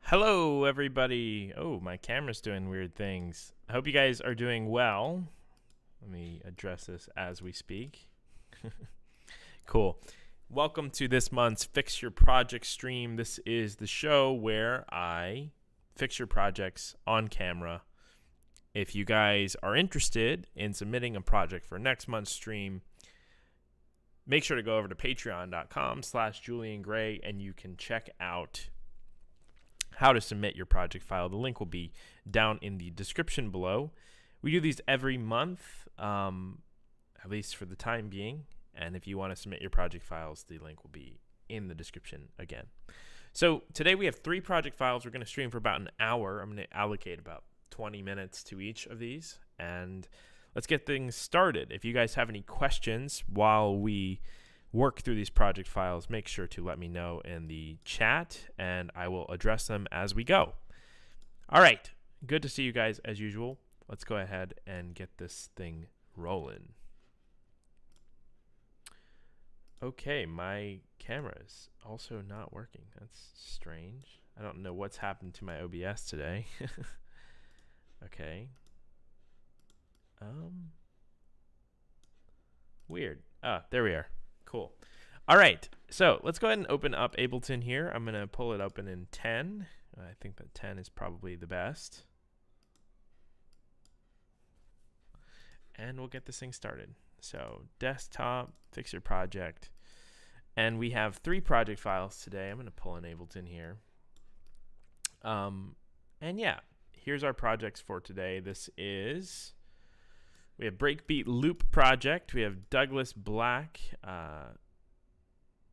Hello, everybody. Oh, my camera's doing weird things. I hope you guys are doing well. Let me address this as we speak. Cool. Welcome to this month's Fix Your Project stream. This is the show where I fix your projects on camera. If you guys are interested in submitting a project for next month's stream, make sure to go over to patreon.com/JulianGray and you can check out how to submit your project file. The link will be down in the description below. We do these every month, at least for the time being. And if you want to submit your project files, the link will be in the description again. So today we have 3 project files. We're going to stream for about an hour. I'm going to allocate about 20 minutes to each of these. And let's get things started. If you guys have any questions while we work through these project files, make sure to let me know in the chat and I will address them as we go. All right, good to see you guys as usual. Let's go ahead and get this thing rolling. Okay, my camera is also not working. That's strange. I don't know what's happened to my OBS today. Okay. Weird. There we are. Cool. All right, so let's go ahead and open up Ableton here. I'm going to pull it open in 10. I think that 10 is probably the best. And we'll get this thing started. So desktop, fix your project. And we have 3 project files today. I'm going to pull in Ableton here. And yeah, here's our projects for today. We have Breakbeat Loop Project. We have Douglas Black.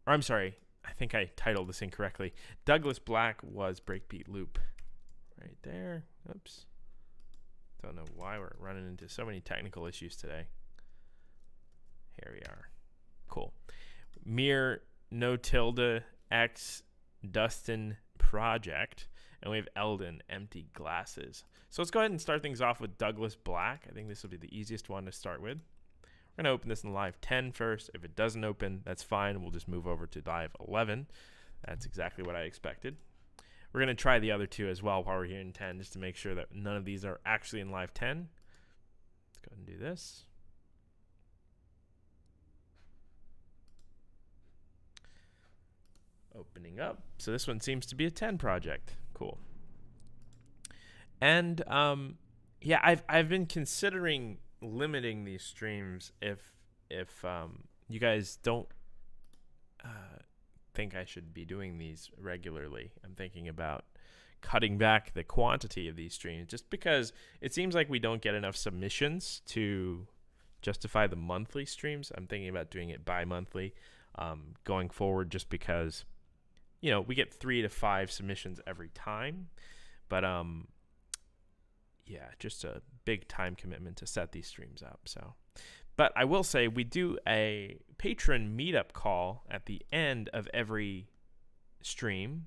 I'm sorry. I think I titled this incorrectly. Douglas Black was Breakbeat Loop. Right there. Oops. Don't know why we're running into so many technical issues today. Here we are. Cool. Mir No Tilde X Dustin Project. And we have Eldon Empty Glasses. So let's go ahead and start things off with Douglas Black. I think this will be the easiest one to start with. We're going to open this in live 10 first. If it doesn't open, that's fine. We'll just move over to live 11. That's exactly what I expected. We're going to try the other 2 as well while we're here in 10 just to make sure that none of these are actually in live 10. Let's go ahead and do this. Opening up. So this one seems to be a 10 project. Cool. And yeah, I've been considering limiting these streams if you guys don't think I should be doing these regularly. I'm thinking about cutting back the quantity of these streams just because it seems like we don't get enough submissions to justify the monthly streams. I'm thinking about doing it bi-monthly going forward just because we get 3 to 5 submissions every time, but yeah, just a big time commitment to set these streams up. So, but I will say we do a patron meetup call at the end of every stream.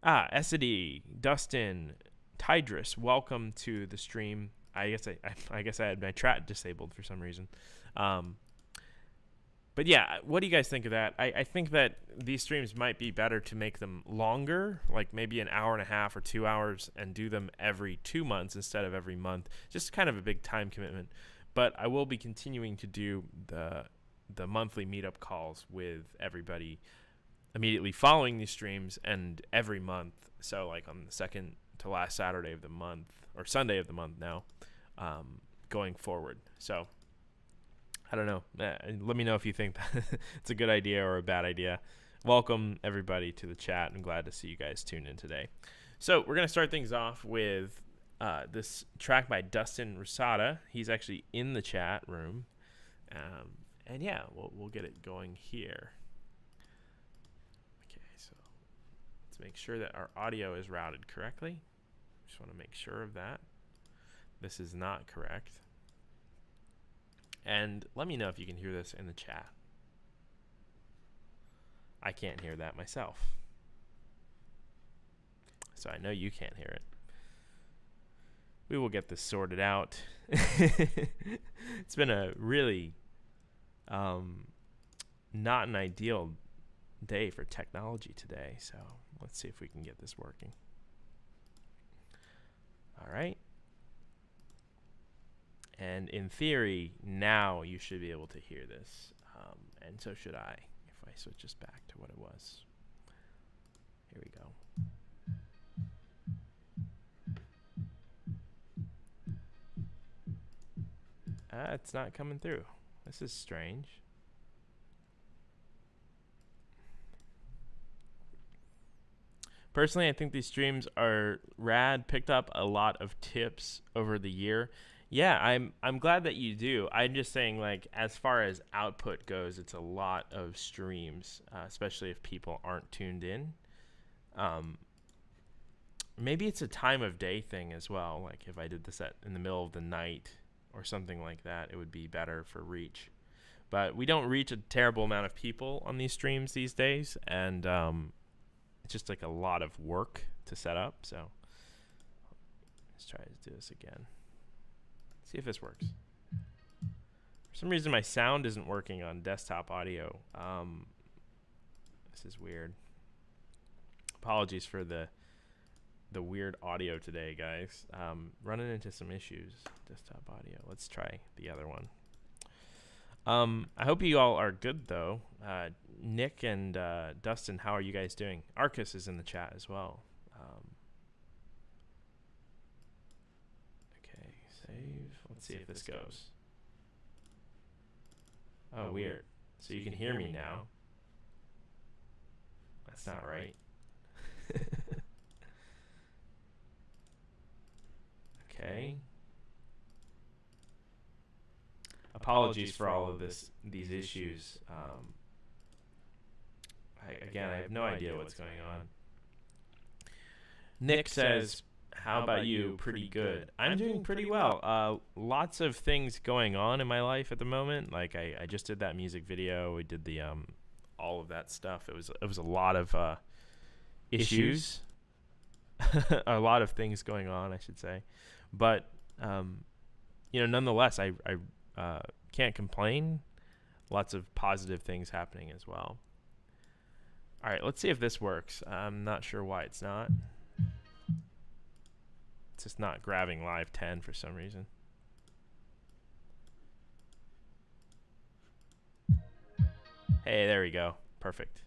Essity, Dustin, Tidris, welcome to the stream. I guess I had my chat disabled for some reason. But yeah, what do you guys think of that? I think that these streams might be better to make them longer, like maybe an hour and a half or 2 hours, and do them every 2 months instead of every month. Just kind of a big time commitment. But I will be continuing to do the monthly meetup calls with everybody immediately following these streams and every month. So like on the second to last Saturday of the month, or Sunday of the month now, going forward. So I don't know. Let me know if you think it's a good idea or a bad idea. Welcome, everybody, to the chat. I'm glad to see you guys tune in today. So we're going to start things off with this track by Dustin Rosada. He's actually in the chat room. And yeah, we'll get it going here. Okay, so let's make sure that our audio is routed correctly. Just want to make sure of that. This is not correct. And let me know if you can hear this in the chat. I can't hear that myself. So I know you can't hear it. We will get this sorted out. It's been a really not an ideal day for technology today. So let's see if we can get this working. All right. And in theory, now you should be able to hear this. And so should I, if I switch this back to what it was. Here we go. It's not coming through. This is strange. Personally, I think these streams are rad. Picked up a lot of tips over the year. Yeah, I'm glad that you do. I'm just saying, like, as far as output goes, it's a lot of streams, especially if people aren't tuned in. Maybe it's a time of day thing as well. Like, if I did this in the middle of the night or something like that, it would be better for reach. But we don't reach a terrible amount of people on these streams these days, and it's just like a lot of work to set up. So let's try to do this again. See if this works. For some reason, my sound isn't working on desktop audio. This is weird. Apologies for the weird audio today, guys. Running into some issues. Desktop audio. Let's try the other one. I hope you all are good, though. Nick and Dustin, how are you guys doing? Arcus is in the chat as well. Okay, save. Let's see if this goes. Oh, weird. So you can hear me now. That's not right. Okay. Apologies for all of these issues. I have no idea what's going on. Nick says, how about you? Pretty good. I'm doing pretty well. Lots of things going on in my life at the moment. Like I just did that music video. We did the all of that stuff. It was a lot of issues. A lot of things going on, I should say. But nonetheless, I can't complain. Lots of positive things happening as well. All right, let's see if this works. I'm not sure why it's not. It's just not grabbing Live 10 for some reason. Hey, there we go. Perfect.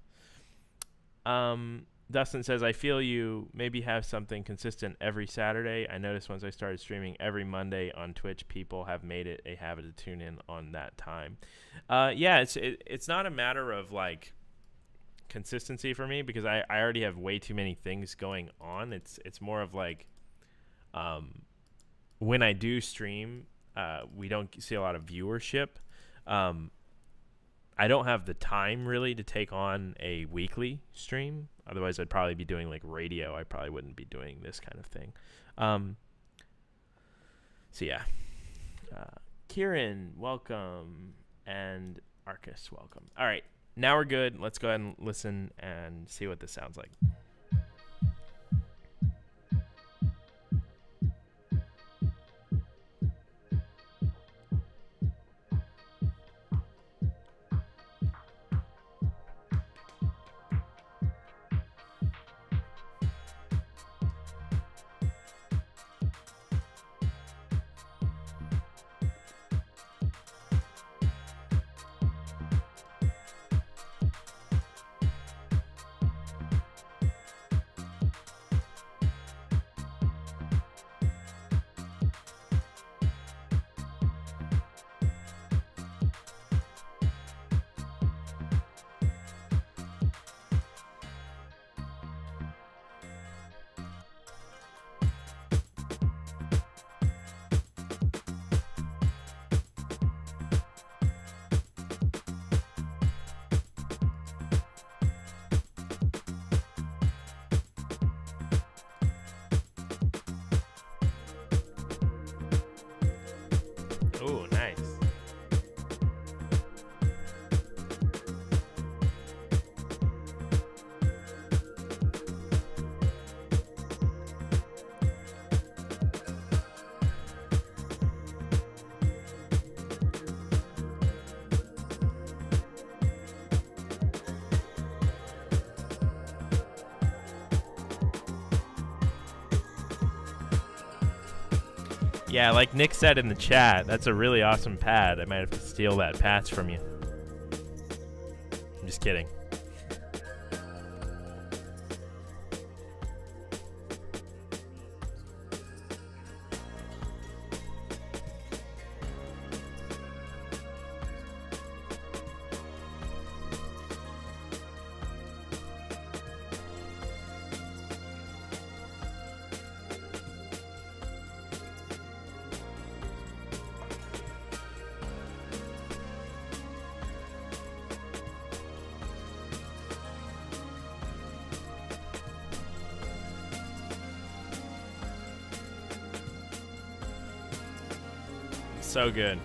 Dustin says, I feel you maybe have something consistent every Saturday. I noticed once I started streaming every Monday on Twitch, people have made it a habit to tune in on that time. Yeah, it's not a matter of like consistency for me because I already have way too many things going on. It's more of like when I do stream, we don't see a lot of viewership. I don't have the time really to take on a weekly stream. Otherwise, I'd probably be doing like radio. I probably wouldn't be doing this kind of thing. So yeah. Kieran, welcome. And Arcus, welcome. All right. Now we're good. Let's go ahead and listen and see what this sounds like. Yeah, like Nick said in the chat, that's a really awesome pad. I might have to steal that patch from you. I'm just kidding. So good.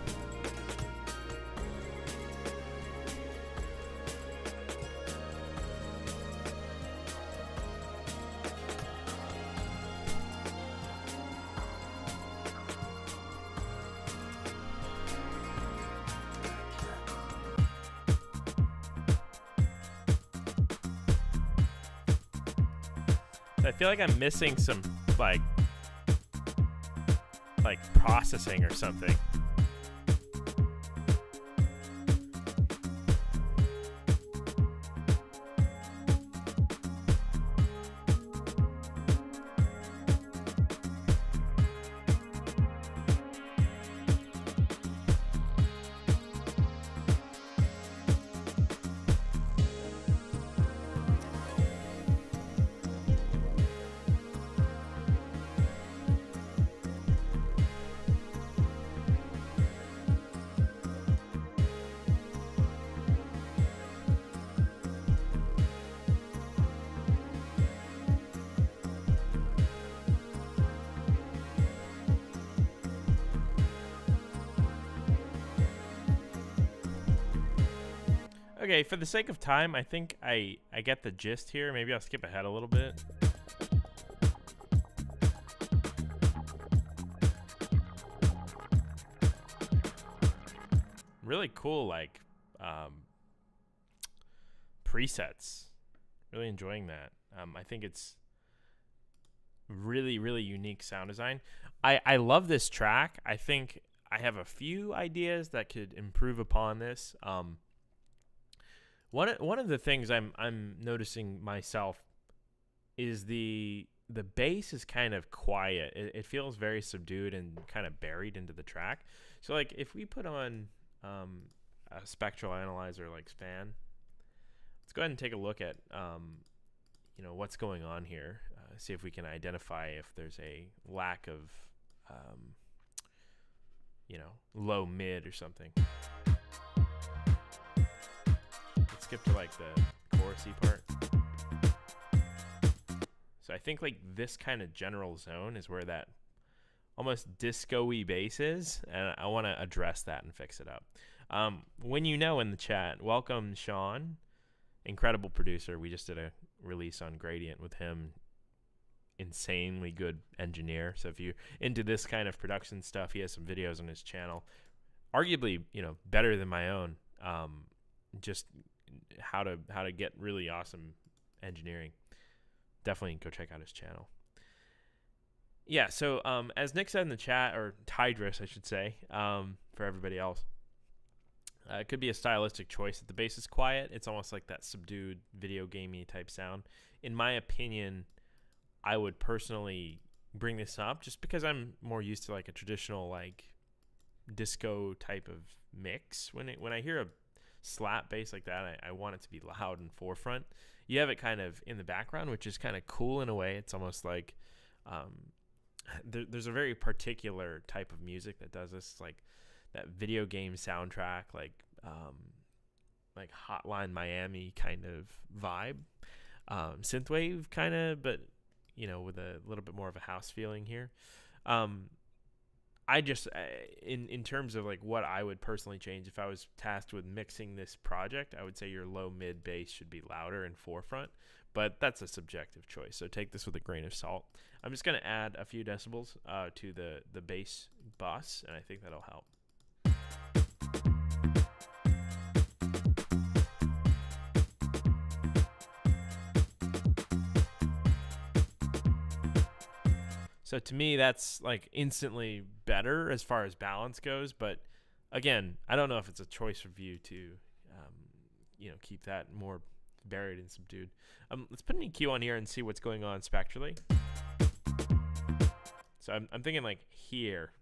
I feel like I'm missing some like processing or something. Okay, for the sake of time, I think I get the gist here. Maybe I'll skip ahead a little bit. Really cool, like, presets. Really enjoying that. I think it's really, really unique sound design. I love this track. I think I have a few ideas that could improve upon this. One of the things I'm noticing myself is the bass is kind of quiet. It feels very subdued and kind of buried into the track. So like if we put on a spectral analyzer like Span, let's go ahead and take a look at what's going on here. See if we can identify if there's a lack of low mid or something. Skip to like the chorusy part. So I think like this kind of general zone is where that almost disco-y bass is, and I want to address that and fix it up. When you know in the chat, welcome Sean, incredible producer. We just did a release on Gradient with him. Insanely good engineer. So if you're into this kind of production stuff, he has some videos on his channel, arguably better than my own. Just how to get really awesome engineering. Definitely go check out his channel. Yeah, so as Nick said in the chat, or Tidris I should say, for everybody else, it could be a stylistic choice that the bass is quiet. It's almost like that subdued video gamey type sound. In my opinion, I would personally bring this up just because I'm more used to like a traditional like disco type of mix. When I hear a slap bass like that, I want it to be loud and forefront. You have it kind of in the background, which is kind of cool in a way. It's almost like there's a very particular type of music that does this, like that video game soundtrack, like Hotline Miami kind of vibe, synthwave kind of, but with a little bit more of a house feeling here. I just, in terms of like what I would personally change if I was tasked with mixing this project, I would say your low mid bass should be louder and forefront, but that's a subjective choice. So take this with a grain of salt. I'm just going to add a few decibels to the bass bus, and I think that'll help. So to me, that's like instantly better as far as balance goes. But again, I don't know if it's a choice of view to, keep that more buried and subdued. Let's put an EQ on here and see what's going on spectrally. So I'm thinking like here,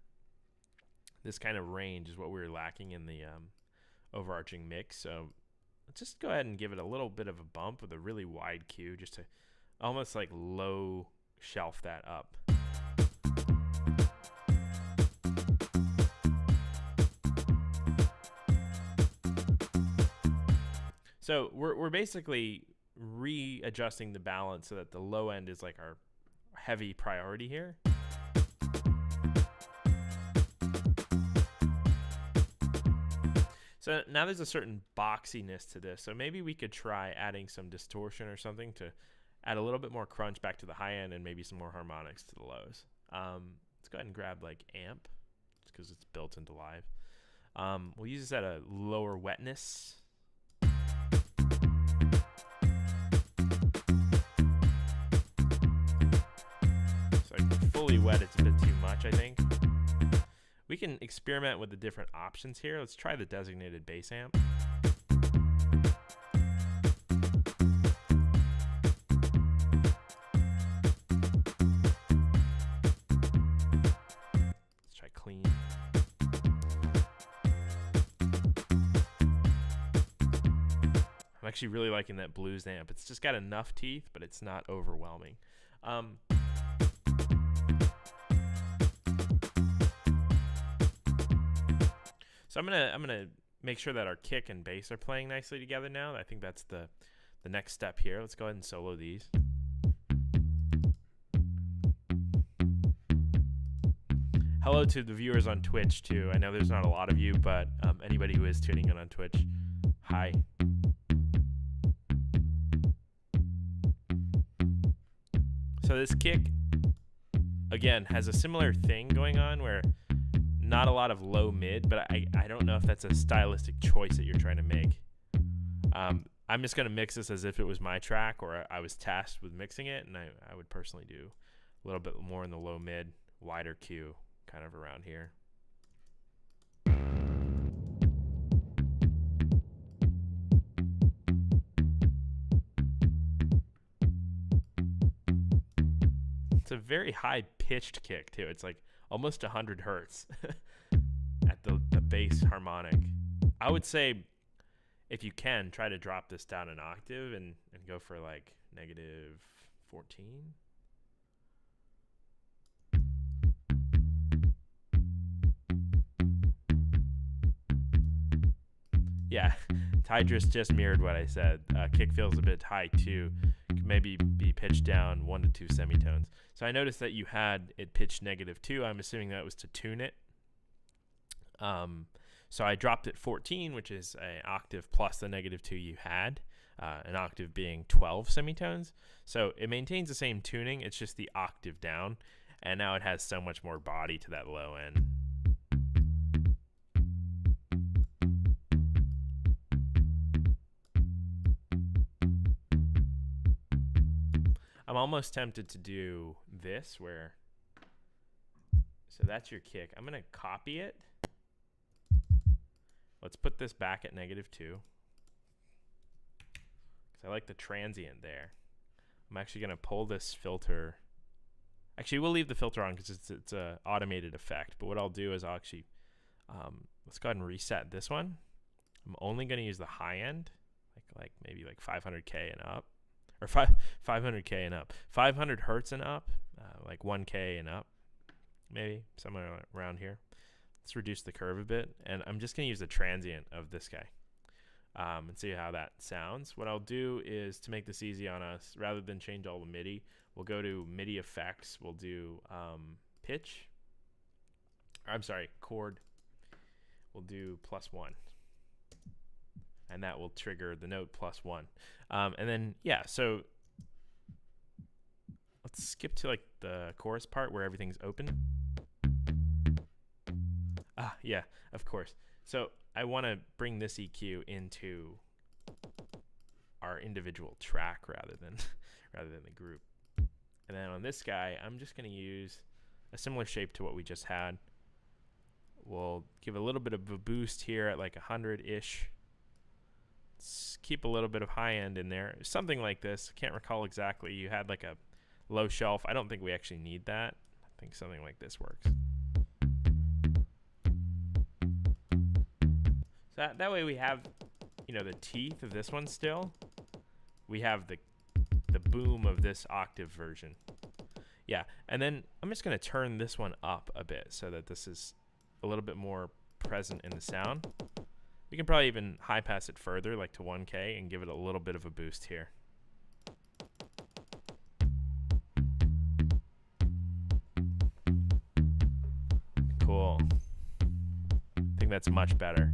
this kind of range is what we were lacking in the overarching mix. So let's just go ahead and give it a little bit of a bump with a really wide Q, just to almost like low shelf that up. So we're basically readjusting the balance so that the low end is like our heavy priority here. So now there's a certain boxiness to this. So maybe we could try adding some distortion or something to add a little bit more crunch back to the high end and maybe some more harmonics to the lows. Let's go ahead and grab like amp, just because it's built into live. We'll use this at a lower wetness. So like fully wet, it's a bit too much, I think. We can experiment with the different options here. Let's try the designated bass amp. Let's try clean. I'm actually really liking that blues amp. It's just got enough teeth, but it's not overwhelming. So I'm gonna make sure that our kick and bass are playing nicely together now. I think that's the next step here. Let's go ahead and solo these. Hello to the viewers on Twitch too. I know there's not a lot of you, but anybody who is tuning in on Twitch, hi. So this kick, again, has a similar thing going on where not a lot of low mid, but I don't know if that's a stylistic choice that you're trying to make. I'm just going to mix this as if it was my track or I was tasked with mixing it, and I would personally do a little bit more in the low mid, wider Q, kind of around here. It's a very high-pitched kick, too. It's like almost 100 hertz at the bass harmonic. I would say, if you can, try to drop this down an octave and go for like negative 14. Yeah, Tidris just mirrored what I said. Kick feels a bit high too. Could maybe be pitched down 1 to 2 semitones. So I noticed that you had it pitched -2. I'm assuming that was to tune it. So I dropped it 14, which is an octave plus the -2 you had, an octave being 12 semitones. So it maintains the same tuning. It's just the octave down, and now it has so much more body to that low end. I'm almost tempted to do this where, so that's your kick. I'm going to copy it. Let's put this back at -2 because I like the transient there. I'm actually going to pull this filter. Actually, we'll leave the filter on because it's an automated effect. But what I'll do is I'll actually, let's go ahead and reset this one. I'm only going to use the high end, like maybe like 500K and up. Or 500K and up. 500 hertz and up, like 1K and up, maybe somewhere around here. Let's reduce the curve a bit, and I'm just going to use the transient of this guy and see how that sounds. What I'll do is, to make this easy on us, rather than change all the MIDI, we'll go to MIDI effects. We'll do pitch. I'm sorry, chord. We'll do +1. And that will trigger the note +1. And then, yeah, so let's skip to like the chorus part where everything's open. Yeah, of course. So I want to bring this EQ into our individual track rather than the group. And then on this guy, I'm just going to use a similar shape to what we just had. We'll give a little bit of a boost here at like 100-ish. Keep a little bit of high end in there. Something like this. Can't recall exactly. You had like a low shelf. I don't think we actually need that. I think something like this works. So that way we have, you know, the teeth of this one still. We have the boom of this octave version. Yeah, and then I'm just going to turn this one up a bit so that this is a little bit more present in the sound. We can probably even high pass it further, like to 1K, and give it a little bit of a boost here. Cool. I think that's much better.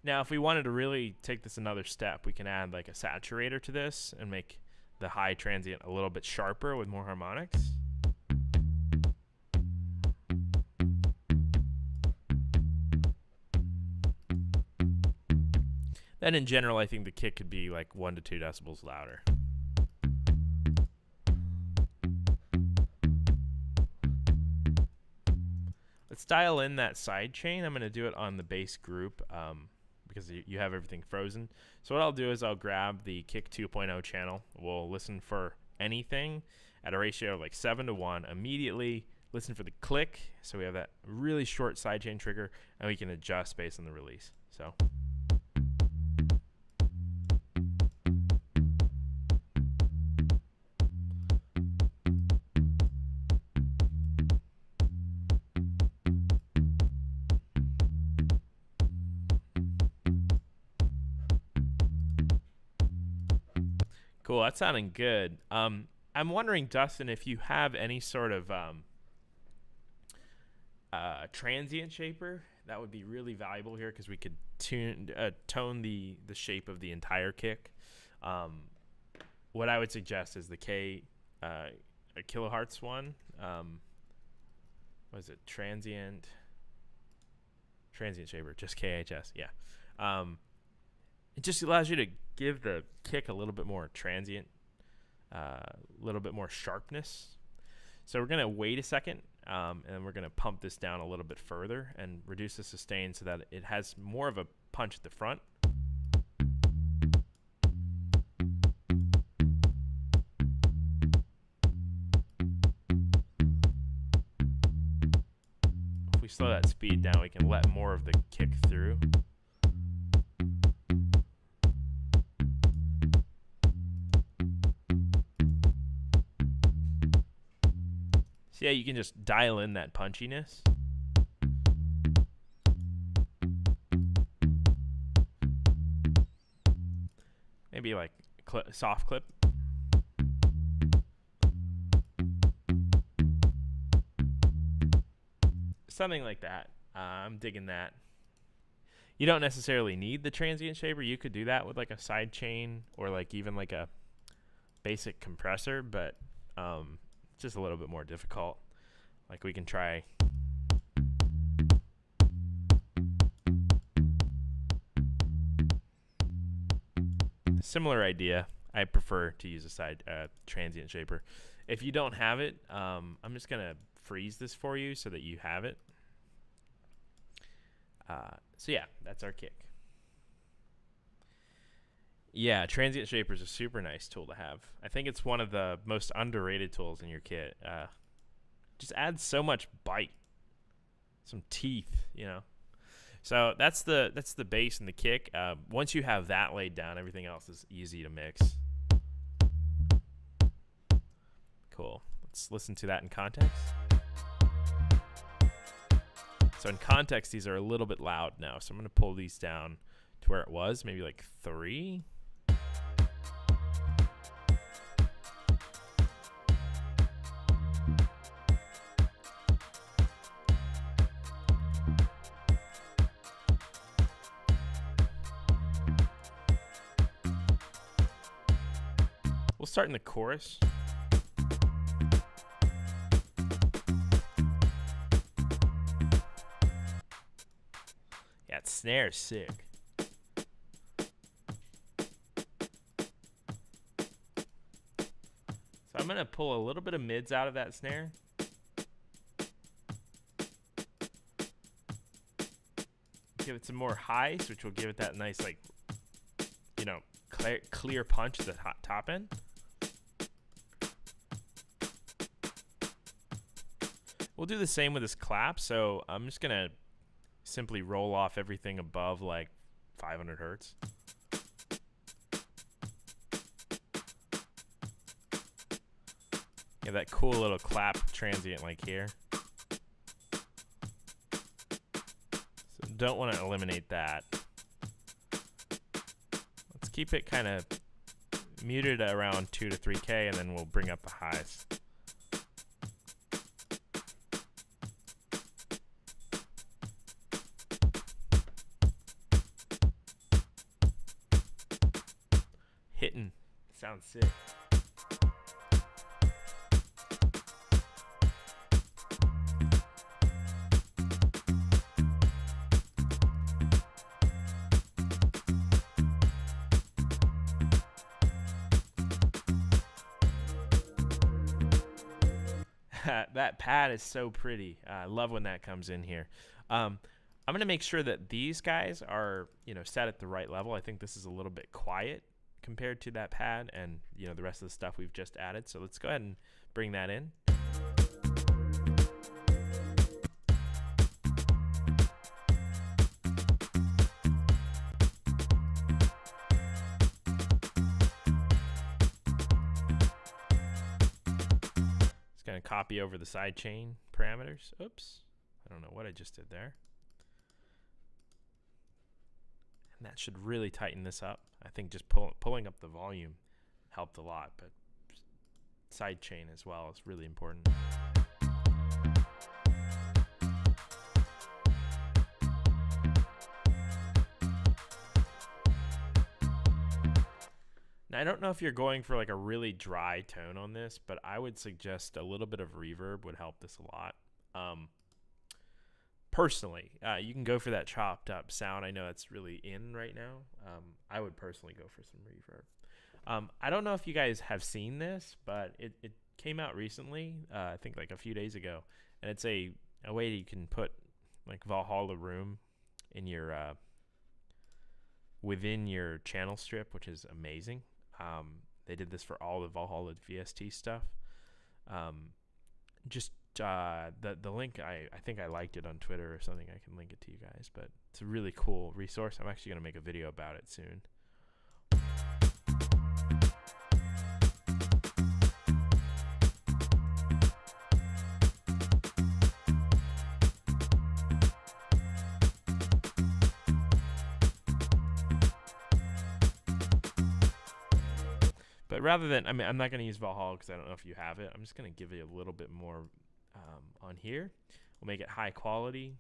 Now, if we wanted to really take this another step, we can add like a saturator to this and make the high transient a little bit sharper with more harmonics. Then in general, I think the kick could be like 1 to 2 decibels louder. Let's dial in that side chain. I'm going to do it on the bass group because you have everything frozen. So what I'll do is I'll grab the Kick 2.0 channel. We'll listen for anything at a ratio of like 7 to 1 immediately. Listen for the click. So we have that really short sidechain trigger, and we can adjust based on the release. So. Cool, that's sounding good. I'm wondering, Dustin, if you have any sort of transient shaper. That would be really valuable here because we could tone the shape of the entire kick. What I would suggest is the a kilohertz one. What is it? Transient shaper, just KHS. Yeah. It just allows you to give the kick a little bit more transient, a little bit more sharpness. So we're going to wait a second, and then we're going to pump this down a little bit further and reduce the sustain so that it has more of a punch at the front. If we slow that speed down, we can let more of the kick through. So yeah, you can just dial in that punchiness. Maybe like soft clip. Something like that. I'm digging that. You don't necessarily need the transient shaper. You could do that with like a side chain or like even like a basic compressor, but just a little bit more difficult. Like we can try similar idea. I prefer to use a side transient shaper. If you don't have it, I'm just gonna freeze this for you so that you have it. So yeah, that's our kick. Yeah, transient shaper is a super nice tool to have. I think it's one of the most underrated tools in your kit. Just adds so much bite, some teeth, you know. So that's the bass and the kick. Once you have that laid down, everything else is easy to mix. Cool. Let's listen to that in context. So in context, these are a little bit loud now. So I'm going to pull these down to where it was, maybe like 3. We'll start in the chorus. Yeah, snare is sick. going to pull a little bit of mids out of that snare. Give it some more highs, which will give it that nice, like, you know, clear punch at the top end. We'll do the same with this clap. So I'm just going to simply roll off everything above like 500 hertz. Yeah, that cool little clap transient like here. So don't want to eliminate that. Let's keep it kind of muted around 2 to 3K, and then we'll bring up the highs. Hitting. Sounds sick. That pad is so pretty. I love when that comes in here. I'm going to make sure that these guys are, you know, set at the right level. I think this is a little bit quiet compared to that pad and, you know, the rest of the stuff we've just added. So let's go ahead and bring that in. Going to copy over the sidechain parameters. Oops. I don't know what I just did there. And that should really tighten this up. I think just pulling up the volume helped a lot, but sidechain as well is really important. Now, I don't know if you're going for like a really dry tone on this, but I would suggest a little bit of reverb would help this a lot. Personally, you can go for that chopped up sound. I know it's really in right now. I would personally go for some reverb. I don't know if you guys have seen this, but it came out recently, I think like a few days ago. And it's a way you can put like Valhalla Room in your within your channel strip, which is amazing. They did this for all the Valhalla VST stuff. The link, I think I liked it on Twitter or something. I can link it to you guys, but it's a really cool resource. I'm actually going to make a video about it soon. But rather than, I mean, I'm not going to use Valhalla because I don't know if you have it. I'm just going to give it a little bit more on here. We'll make it high quality.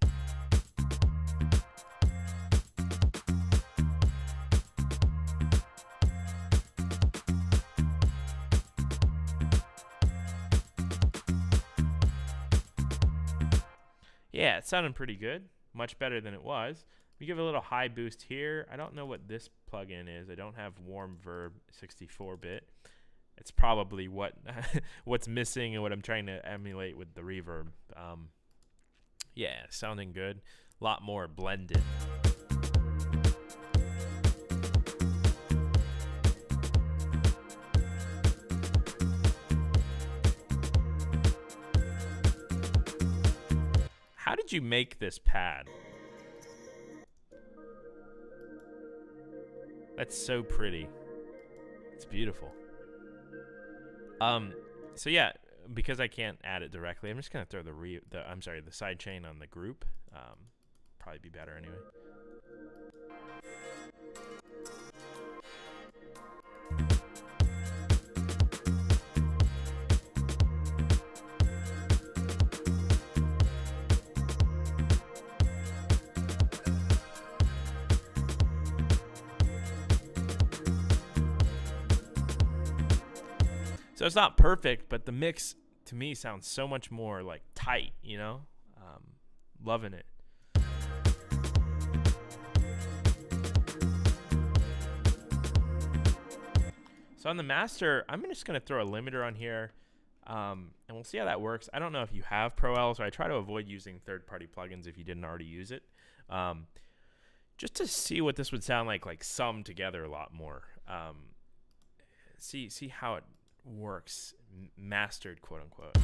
Yeah, it sounded pretty good. Much better than it was. We give it a little high boost here. I don't know what this plugin is. I don't have Warm Verb 64-bit. It's probably what's missing and what I'm trying to emulate with the reverb. Yeah, sounding good. A lot more blended. How did you make this pad? That's so pretty. It's beautiful. So yeah, because I can't add it directly, I'm just gonna throw the sidechain on the group. Probably be better anyway. So it's not perfect, but the mix to me sounds so much more like tight, you know? Loving it. So on the master, I'm just going to throw a limiter on here. And we'll see how that works. I don't know if you have ProL, so I try to avoid using third-party plugins if you didn't already use it, just to see what this would sound like summed together a lot more. See how it works, mastered, quote unquote.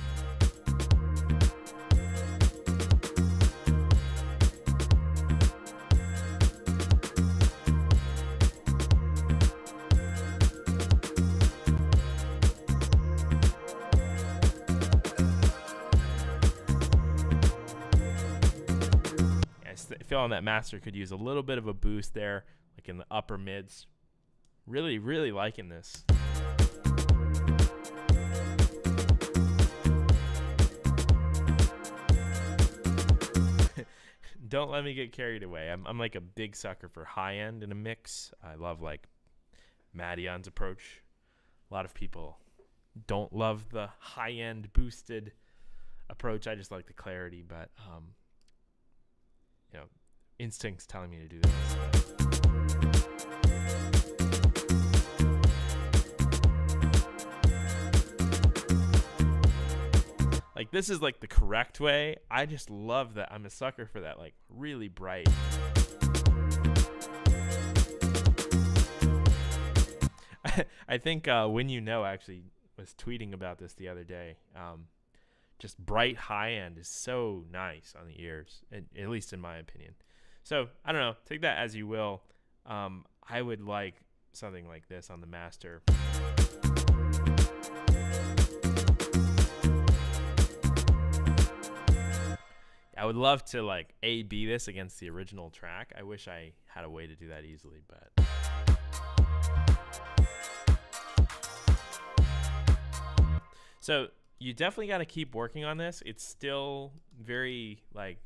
Feeling that master could use a little bit of a boost there, like in the upper mids. Really, really liking this. Don't let me get carried away. I'm like a big sucker for high end in a mix. I love like Madion's approach. A lot of people don't love the high end boosted approach. I just like the clarity, but instincts telling me to do this. Like this is like the correct way. I just love that. I'm a sucker for that, like really bright. I think When You Know actually was tweeting about this the other day. Just bright high end is so nice on the ears, at least in my opinion. So I don't know, take that as you will. I would like something like this on the master. I would love to like A/B this against the original track. I wish I had a way to do that easily, but so you definitely got to keep working on this. It's still very like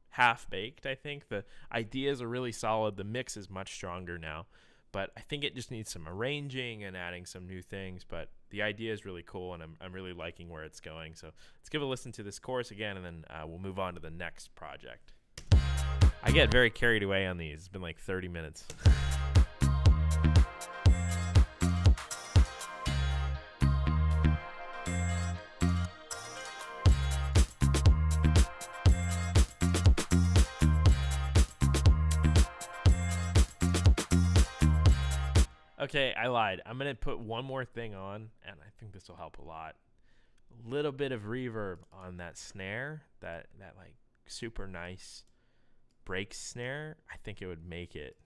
half-baked, I think. The ideas are really solid. The mix is much stronger now, but I think it just needs some arranging and adding some new things. But the idea is really cool, and I'm really liking where it's going. So let's give a listen to this chorus again, and then we'll move on to the next project. I get very carried away on these. It's been like 30 minutes. Okay, I lied. I'm going to put one more thing on, and I think this will help a lot. A little bit of reverb on that snare, that like super nice break snare. I think it would make it.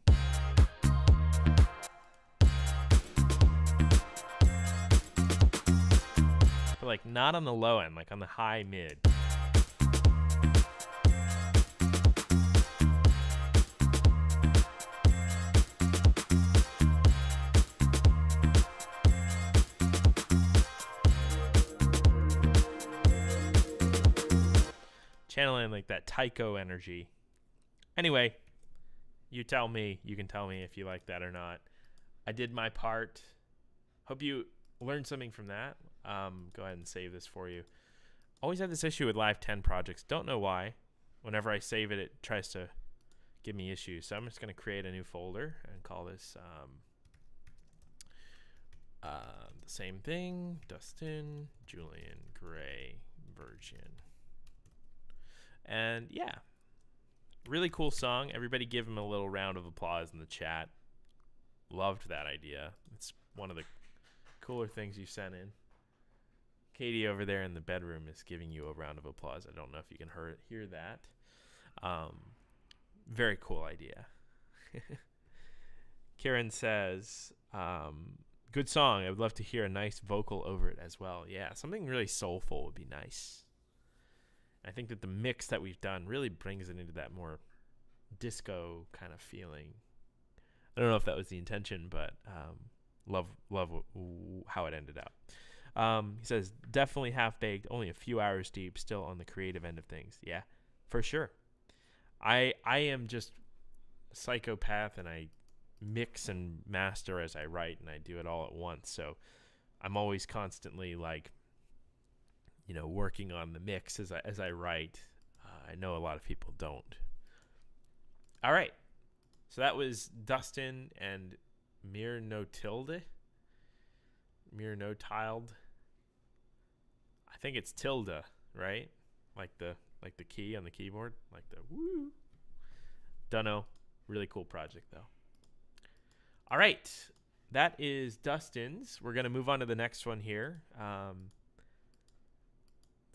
But like not on the low end, like on the high mid. Channeling like that Tycho energy. Anyway, you tell me. You can tell me if you like that or not. I did my part. Hope you learned something from that. Go ahead and save this for you. Always have this issue with Live 10 projects. Don't know why. Whenever I save it, it tries to give me issues. So I'm just going to create a new folder and call this the same thing. Dustin Julian Gray version. And yeah, really cool song. Everybody give him a little round of applause in the chat. Loved that idea. It's one of the cooler things you sent in. Katie over there in the bedroom is giving you a round of applause. I don't know if you can hear that. Very cool idea. Karen says, good song. I would love to hear a nice vocal over it as well. Yeah, something really soulful would be nice. I think that the mix that we've done really brings it into that more disco kind of feeling. I don't know if that was the intention, but love how it ended up. He says, definitely half-baked, only a few hours deep, still on the creative end of things. Yeah, for sure. I am just a psychopath, and I mix and master as I write, and I do it all at once. So I'm always constantly like, working on the mix as I write. I know a lot of people don't. All right. So that was Dustin and Mir No Tilde. think it's tilde, right? Like the key on the keyboard, like the woo. Dunno. Really cool project though. All right, that is Dustin's. We're gonna move on to the next one here. Let's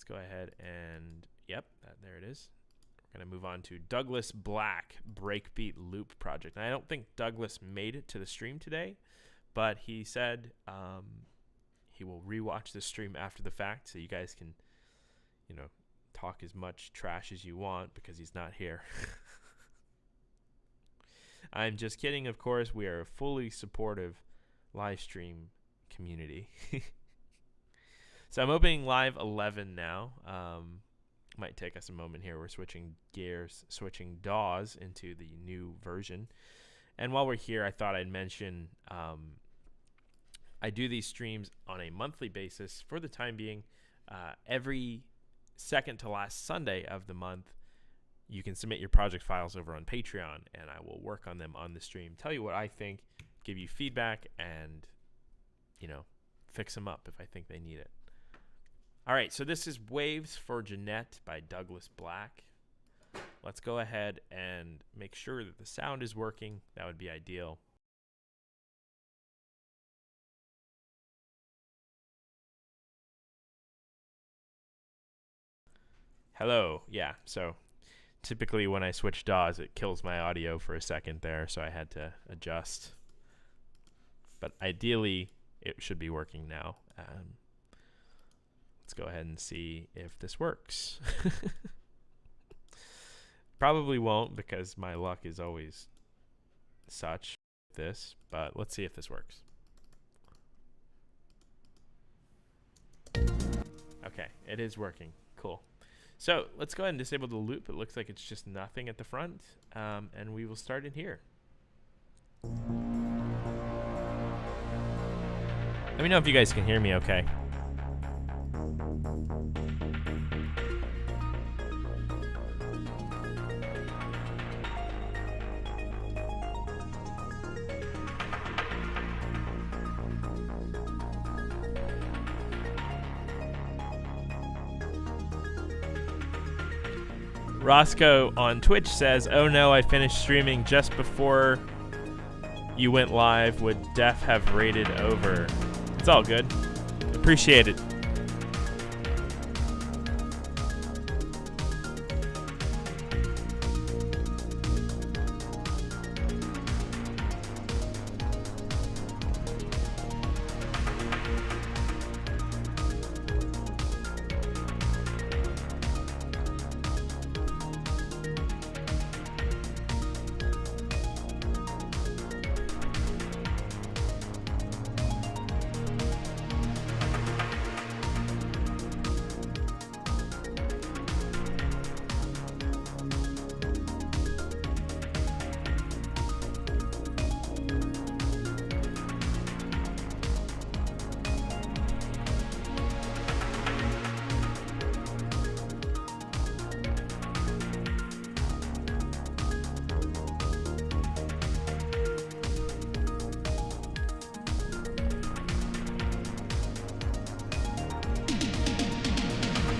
go ahead and there it is. We're gonna move on to Douglas Black Breakbeat Loop project. And I don't think Douglas made it to the stream today, but he said he will rewatch the stream after the fact, so you guys can, talk as much trash as you want because he's not here. I'm just kidding, of course. We are a fully supportive live stream community. So I'm opening live 11 now. Might take us a moment here. We're switching gears, switching DAWs into the new version. And while we're here, I thought I'd mention I do these streams on a monthly basis for the time being. Every second to last Sunday of the month, you can submit your project files over on Patreon, and I will work on them on the stream, tell you what I think, give you feedback, and, fix them up if I think they need it. All right, so this is Waves for Jeanette by Douglas Black. Let's go ahead and make sure that the sound is working. That would be ideal. Hello. Yeah, so typically when I switch DAWs, it kills my audio for a second there, so I had to adjust. But ideally, it should be working now. Let's go ahead and see if this works. Probably won't because my luck is always such with this, but let's see if this works. Okay, it is working. Cool. So let's go ahead and disable the loop. It looks like it's just nothing at the front, and we will start in here. Let me know if you guys can hear me okay. Roscoe on Twitch says, "Oh no, I finished streaming just before you went live. Would Def have rated over?" It's all good. Appreciate it.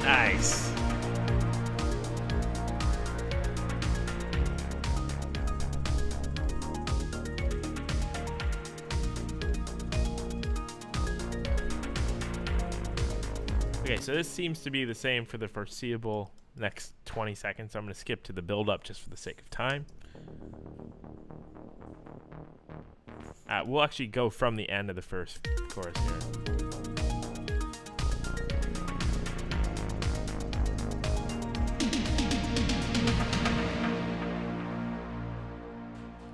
Nice. Okay, so this seems to be the same for the foreseeable next 20 seconds. I'm going to skip to the build-up just for the sake of time. We'll actually go from the end of the first chorus here.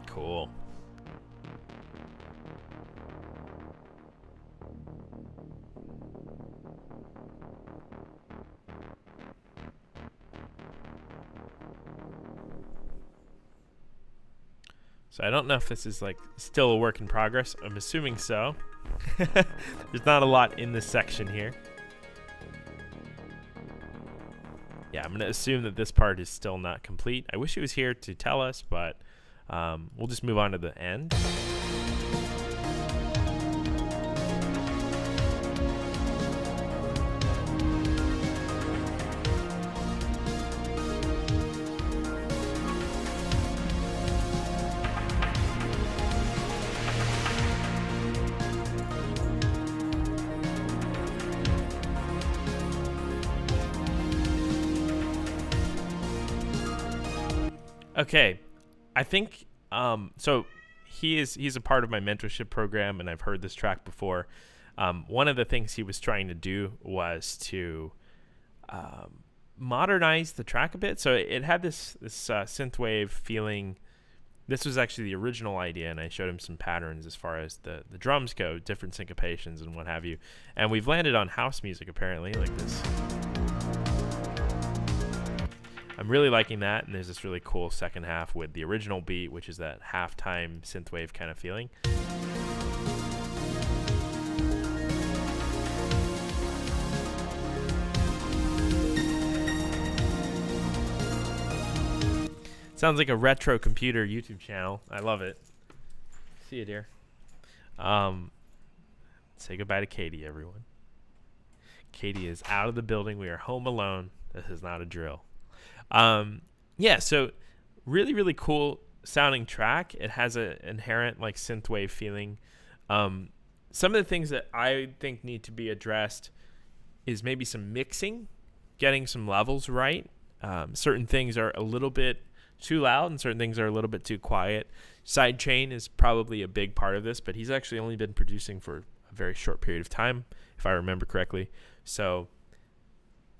Cool. So I don't know if this is like still a work in progress. I'm assuming so. There's not a lot in this section here. Yeah, I'm going to assume that this part is still not complete. I wish he was here to tell us, but we'll just move on to the end. Okay, I think so. He's a part of my mentorship program, and I've heard this track before. One of the things he was trying to do was to modernize the track a bit. So it had this synthwave feeling. This was actually the original idea, and I showed him some patterns as far as the drums go, different syncopations and what have you. And we've landed on house music apparently, like this. I'm really liking that, and there's this really cool second half with the original beat, which is that halftime synthwave kind of feeling. Sounds like a retro computer YouTube channel. I love it. See you, dear. Say goodbye to Katie, everyone. Katie is out of the building. We are home alone. This is not a drill. Yeah, so really, really cool sounding track. It has an inherent like synthwave feeling. Some of the things that I think need to be addressed is maybe some mixing, getting some levels right. Certain things are a little bit too loud and certain things are a little bit too quiet. Sidechain is probably a big part of this, but he's actually only been producing for a very short period of time, if I remember correctly. So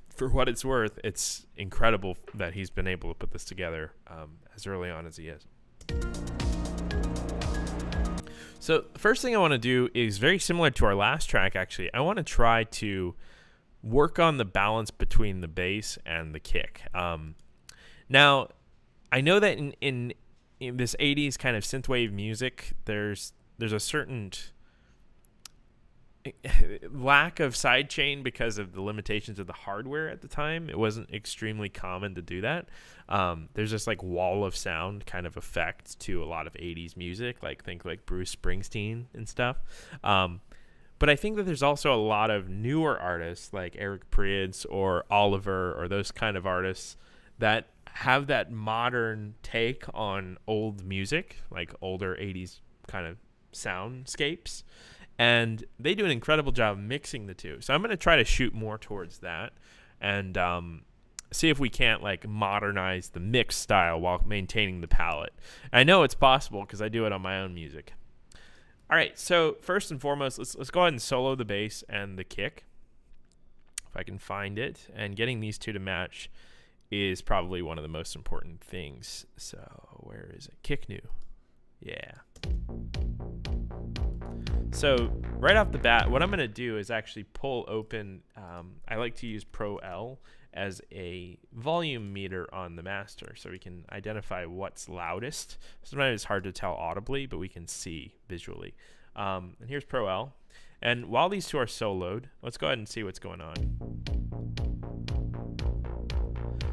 for what it's worth, it's incredible that he's been able to put this together as early on as he is. So the first thing I want to do is very similar to our last track, actually. I want to try to work on the balance between the bass and the kick. Now, I know that in this 80s kind of synthwave music, there's a certain lack of sidechain because of the limitations of the hardware at the time. It wasn't extremely common to do that. There's this like wall of sound kind of effect to a lot of 80s music, like think like Bruce Springsteen and stuff. But I think that there's also a lot of newer artists like Eric Prydz or Oliver or those kind of artists that have that modern take on old music, like older 80s kind of soundscapes. And they do an incredible job mixing the two. So I'm going to try to shoot more towards that and see if we can't like modernize the mix style while maintaining the palette. I know it's possible because I do it on my own music. All right, so first and foremost, let's go ahead and solo the bass and the kick, if I can find it. And getting these two to match is probably one of the most important things. So where is it? Kick new. Yeah. So right off the bat, what I'm going to do is actually pull open, I like to use Pro L as a volume meter on the master so we can identify what's loudest. Sometimes it's hard to tell audibly, but we can see visually. And here's Pro L. And while these two are soloed, let's go ahead and see what's going on.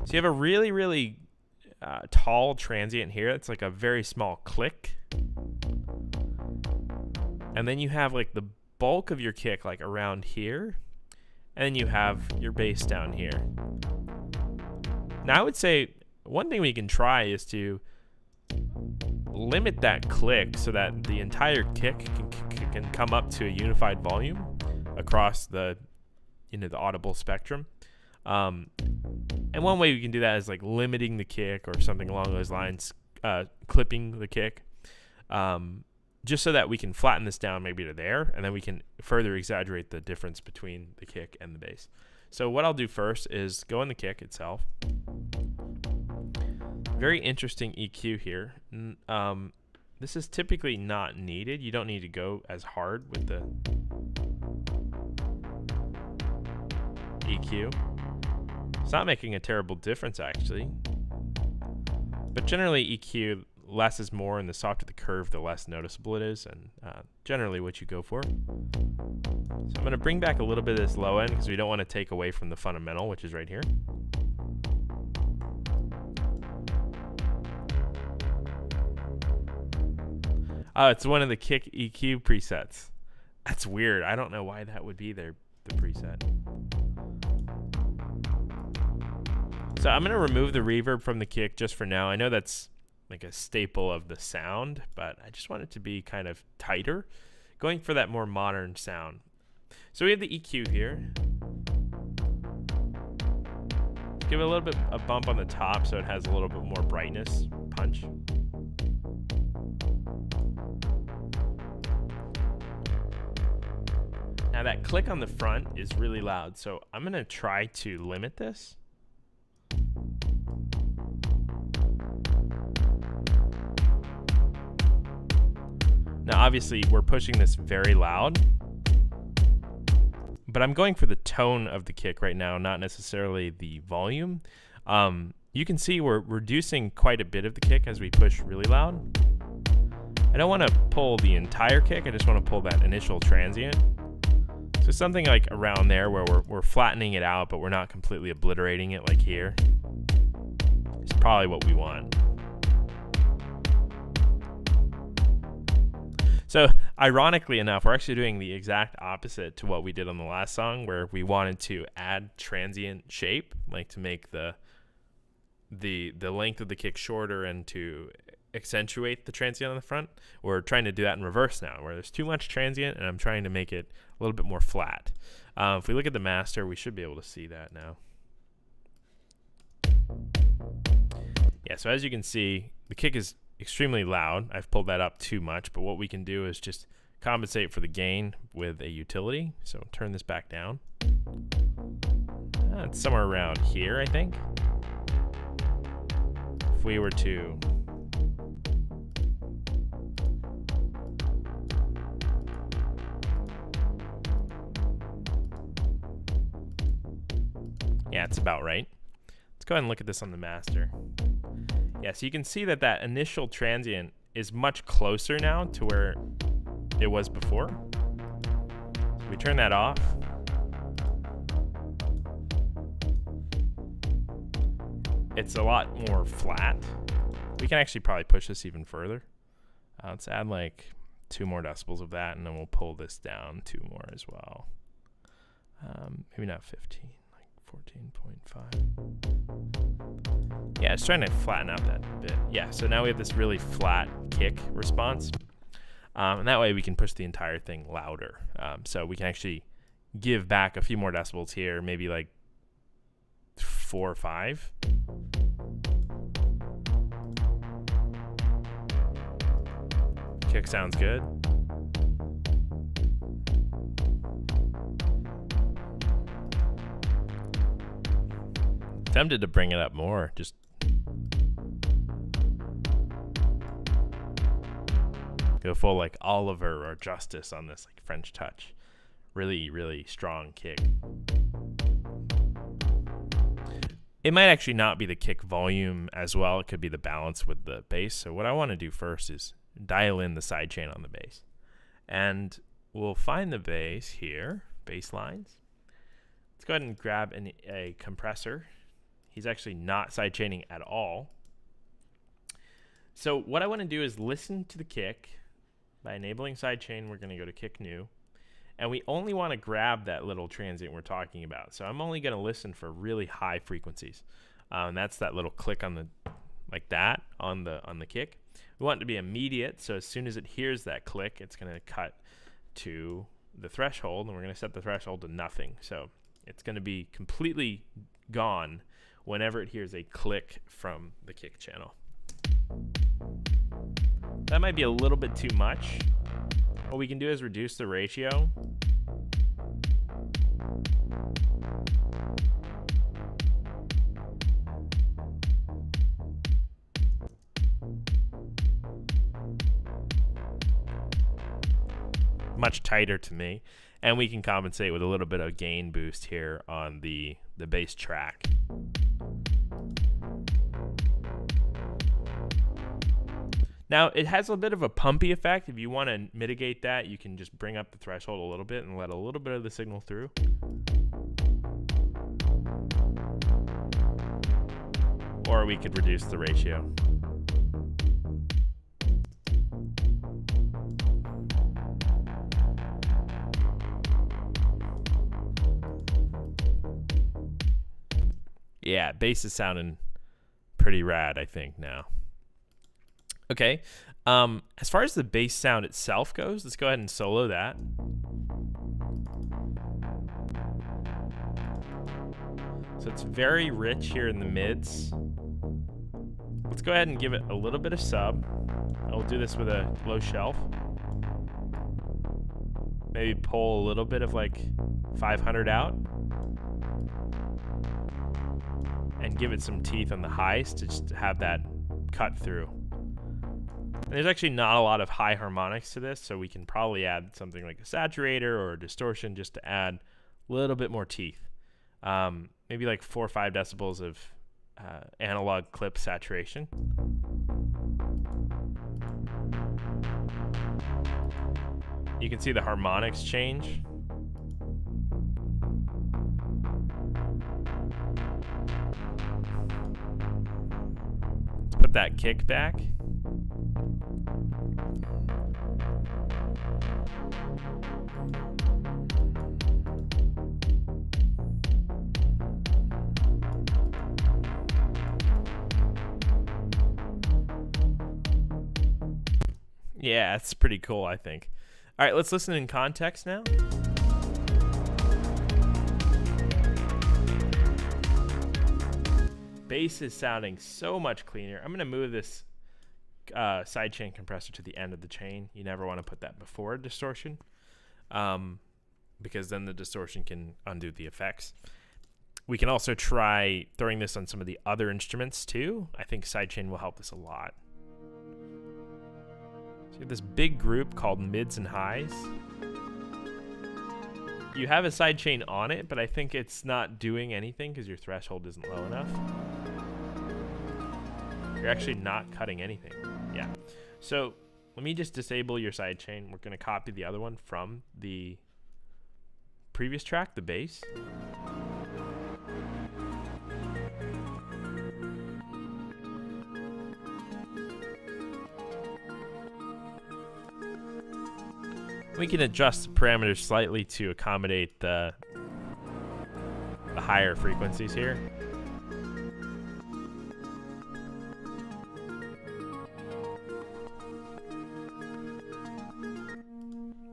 So you have a really, really tall transient here. It's like a very small click. And then you have like the bulk of your kick like around here. And then you have your bass down here. Now I would say one thing we can try is to limit that click so that the entire kick can come up to a unified volume across the the audible spectrum. And one way we can do that is like limiting the kick or something along those lines, clipping the kick, just so that we can flatten this down maybe to there, and then we can further exaggerate the difference between the kick and the bass. So what I'll do first is go in the kick itself. Very interesting EQ here. This is typically not needed. You don't need to go as hard with the EQ. It's not making a terrible difference actually. But generally EQ, less is more, and the softer the curve, the less noticeable it is, and generally what you go for. So I'm going to bring back a little bit of this low end because we don't want to take away from the fundamental, which is right here. It's one of the kick EQ presets. That's weird. I don't know why that would be there, the preset. So I'm going to remove the reverb from the kick just for now. I know that's like a staple of the sound, but I just want it to be kind of tighter, going for that more modern sound. So we have the EQ here. Just give it a little bit a bump on the top so it has a little bit more brightness, punch. Now that click on the front is really loud, so I'm gonna try to limit this. Now obviously we're pushing this very loud, but I'm going for the tone of the kick right now, not necessarily the volume. You can see we're reducing quite a bit of the kick as we push really loud. I don't want to pull the entire kick, I just want to pull that initial transient. So something like around there where we're flattening it out, but we're not completely obliterating it like here. It's probably what we want. So ironically enough, we're actually doing the exact opposite to what we did on the last song, where we wanted to add transient shape, like to make the length of the kick shorter and to accentuate the transient on the front. We're trying to do that in reverse now, where there's too much transient and I'm trying to make it a little bit more flat. If we look at the master, we should be able to see that now. Yeah, so as you can see, the kick is extremely loud. I've pulled that up too much, but what we can do is just compensate for the gain with a utility. So turn this back down. It's somewhere around here, I think. If we were to yeah, it's about right. Let's go ahead and look at this on the master. Yeah, so you can see that that initial transient is much closer now to where it was before. So we turn that off. It's a lot more flat. We can actually probably push this even further. Let's add like 2 more decibels of that, and then we'll pull this down 2 more as well. Maybe not 15. 14.5. Yeah, it's trying to flatten out that bit. Yeah, so now we have this really flat kick response. And that way we can push the entire thing louder. So we can actually give back a few more decibels here, maybe like 4 or 5. Kick sounds good. Tempted to bring it up more, just go full like Oliver or Justice on this like French touch. Really, really strong kick. It might actually not be the kick volume as well. It could be the balance with the bass. So what I want to do first is dial in the sidechain on the bass. And we'll find the bass here, bass lines. Let's go ahead and grab a compressor. He's actually not sidechaining at all. So what I want to do is listen to the kick. By enabling sidechain, we're going to go to kick new. And we only want to grab that little transient we're talking about. So I'm only going to listen for really high frequencies. And that's that little click on the, like that, on the kick. We want it to be immediate. So as soon as it hears that click, it's going to cut to the threshold. And we're going to set the threshold to nothing. So it's going to be completely gone whenever it hears a click from the kick channel. That might be a little bit too much. What we can do is reduce the ratio. Much tighter to me. And we can compensate with a little bit of gain boost here on the bass track. Now, it has a bit of a pumpy effect. If you want to mitigate that, you can just bring up the threshold a little bit and let a little bit of the signal through. Or we could reduce the ratio. Yeah, bass is sounding pretty rad, I think, now. Okay, as far as the bass sound itself goes, let's go ahead and solo that. So it's very rich here in the mids. Let's go ahead and give it a little bit of sub. I'll do this with a low shelf. Maybe pull a little bit of like 500 out. And give it some teeth on the highs to just have that cut through. And there's actually not a lot of high harmonics to this, so we can probably add something like a saturator or a distortion just to add a little bit more teeth. Maybe like 4 or 5 decibels of analog clip saturation. You can see the harmonics change. Let's put that kick back. Yeah, it's pretty cool, I think. All right, let's listen in context now. Bass is sounding so much cleaner. I'm going to move this sidechain compressor to the end of the chain. You never want to put that before a distortion, because then the distortion can undo the effects. We can also try throwing this on some of the other instruments too. I think sidechain will help this a lot. So you have this big group called mids and highs. You have a sidechain on it, but I think it's not doing anything because your threshold isn't low enough. You're actually not cutting anything. Yeah. So let me just disable your sidechain. We're going to copy the other one from the previous track, the bass. We can adjust the parameters slightly to accommodate the higher frequencies here.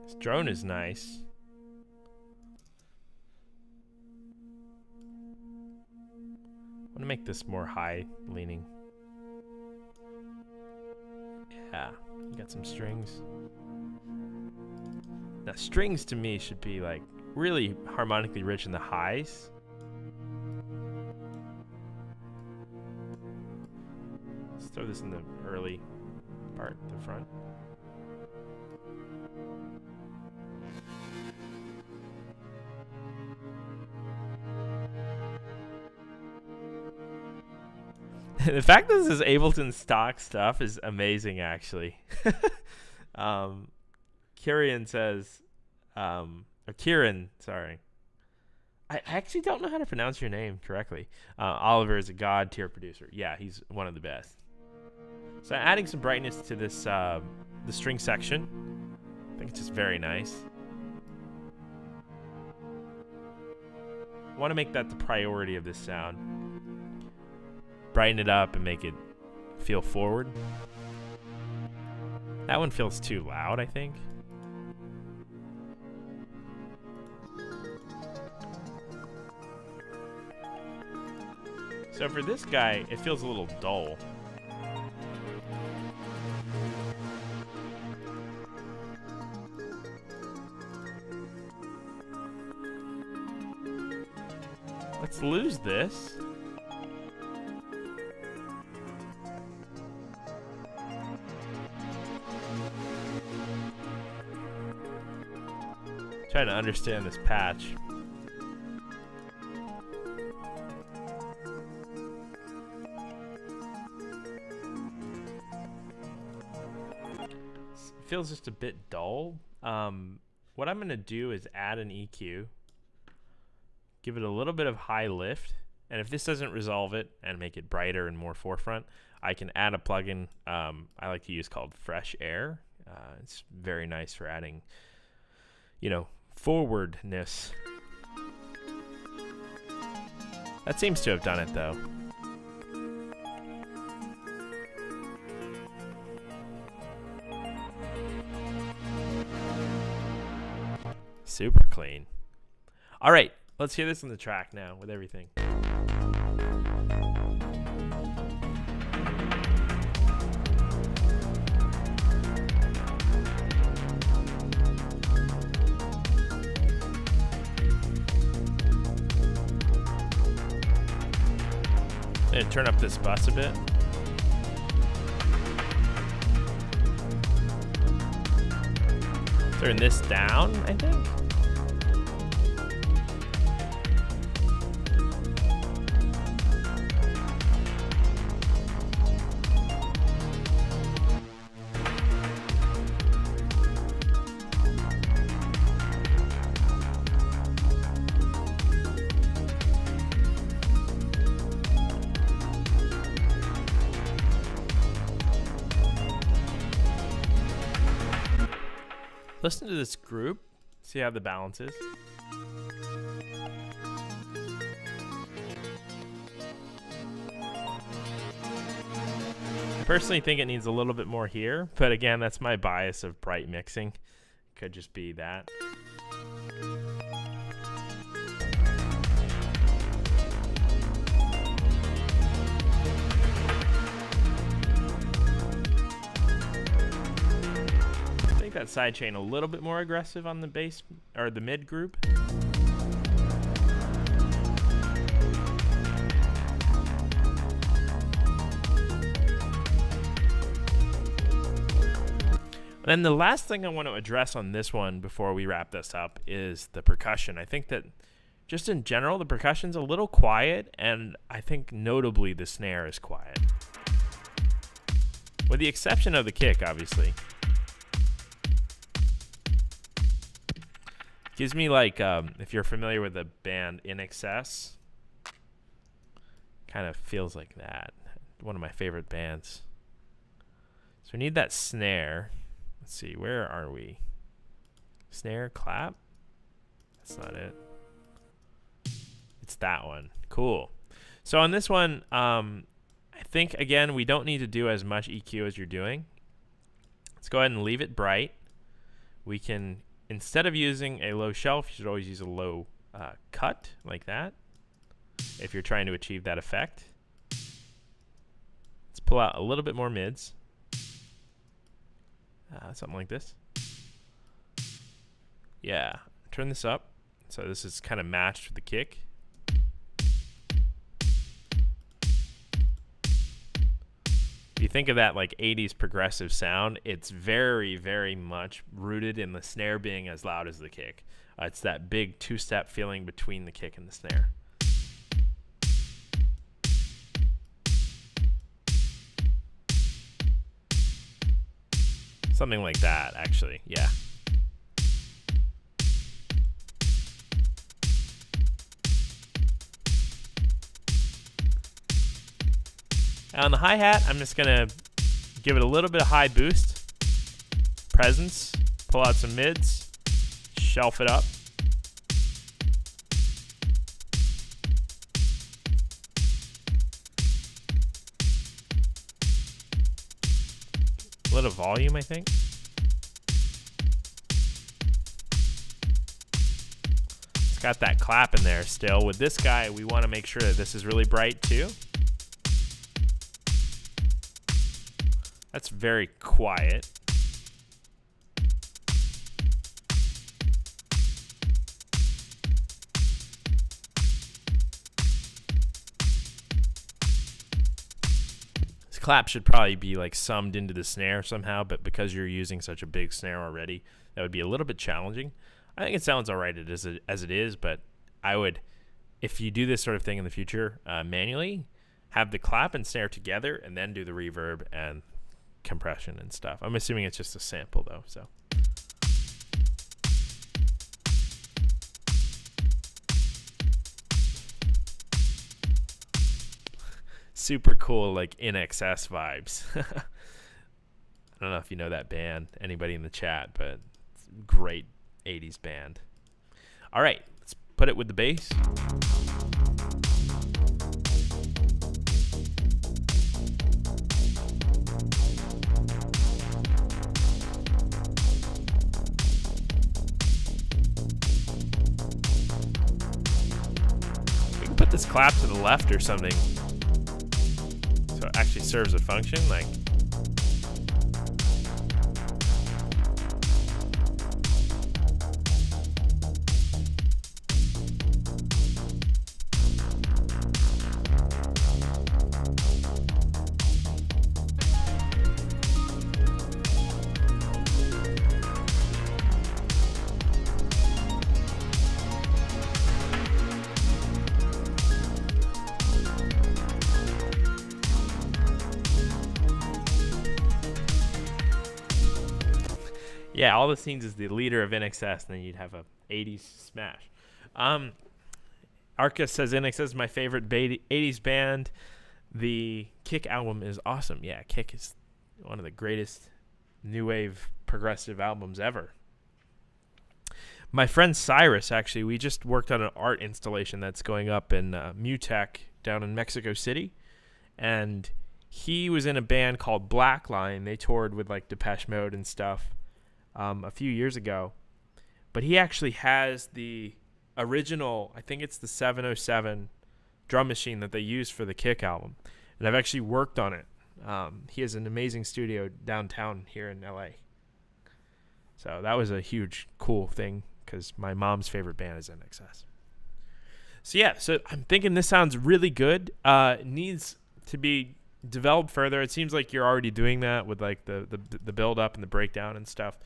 This drone is nice. I want to make this more high leaning. Yeah, you got some strings. Now, strings to me should be like really harmonically rich in the highs. Let's throw this in the early part, the front. The fact that this is Ableton stock stuff is amazing, actually. Kieran says, or Kieran, sorry. I actually don't know how to pronounce your name correctly. Oliver is a god tier producer. Yeah, he's one of the best. So adding some brightness to this, the string section. I think it's just very nice. I want to make that the priority of this sound. Brighten it up and make it feel forward. That one feels too loud, I think. So for this guy, it feels a little dull. Let's lose this. Trying to understand this patch. Feels just a bit dull. What I'm going to do is add an EQ, give it a little bit of high lift, and if this doesn't resolve it and make it brighter and more forefront, I can add a plugin I like to use called Fresh Air. It's very nice for adding, you know, forwardness. That seems to have done it though. Super clean. All right, let's hear this on the track now with everything. And turn up this bus a bit. Turn this down, I think. Listen to this group, see how the balance is. I personally think it needs a little bit more here, but again, that's my bias of bright mixing. Could just be that. That side chain a little bit more aggressive on the bass or the mid group. And then the last thing I want to address on this one before we wrap this up is the percussion. I think that just in general, the percussion's a little quiet, and I think notably the snare is quiet. With the exception of the kick, obviously. Gives me like, if you're familiar with the band INXS, kind of feels like that. One of my favorite bands. So we need that snare. Let's see, where are we? Snare, clap? That's not it. It's that one. Cool. So on this one, I think, again, we don't need to do as much EQ as you're doing. Let's go ahead and leave it bright. We can... Instead of using a low shelf, you should always use a low cut, like that, if you're trying to achieve that effect. Let's pull out a little bit more mids. Something like this. Yeah, turn this up. So this is kind of matched with the kick. If you think of that like 80s progressive sound, it's very, very much rooted in the snare being as loud as the kick. It's that big two-step feeling between the kick and the snare. Something like that, actually, yeah. On the hi-hat, I'm just going to give it a little bit of high boost, presence, pull out some mids, shelf it up. A little volume, I think. It's got that clap in there still. With this guy, we want to make sure that this is really bright too. That's very quiet. This clap should probably be like summed into the snare somehow, but because you're using such a big snare already, that would be a little bit challenging. I think it sounds all right as it is, but I would, if you do this sort of thing in the future manually, have the clap and snare together and then do the reverb and compression and stuff. I'm assuming it's just a sample though, so. Super cool, like INXS vibes. I don't know if you know that band, anybody in the chat, but it's a great 80s band. All right, let's put it with the bass. We can put this clap to the left or something. So it actually serves a function, like. Yeah, All the Scenes is the leader of NXS, and then you'd have a 80s smash. Arca says NXS is my favorite 80s band. The Kick album is awesome. Yeah, Kick is one of the greatest new wave progressive albums ever. My friend Cyrus, actually, we just worked on an art installation that's going up in Mutec down in Mexico City. And he was in a band called Blackline. They toured with like Depeche Mode and stuff a few years ago. But he actually has the original, I think it's the 707 drum machine that they used for the Kick album. And I've actually worked on it. He has an amazing studio downtown here in LA. So that was a huge, cool thing because my mom's favorite band is NXS. So yeah, so I'm thinking this sounds really good. It needs to be developed further. It seems like you're already doing that with like the build up and the breakdown and stuff.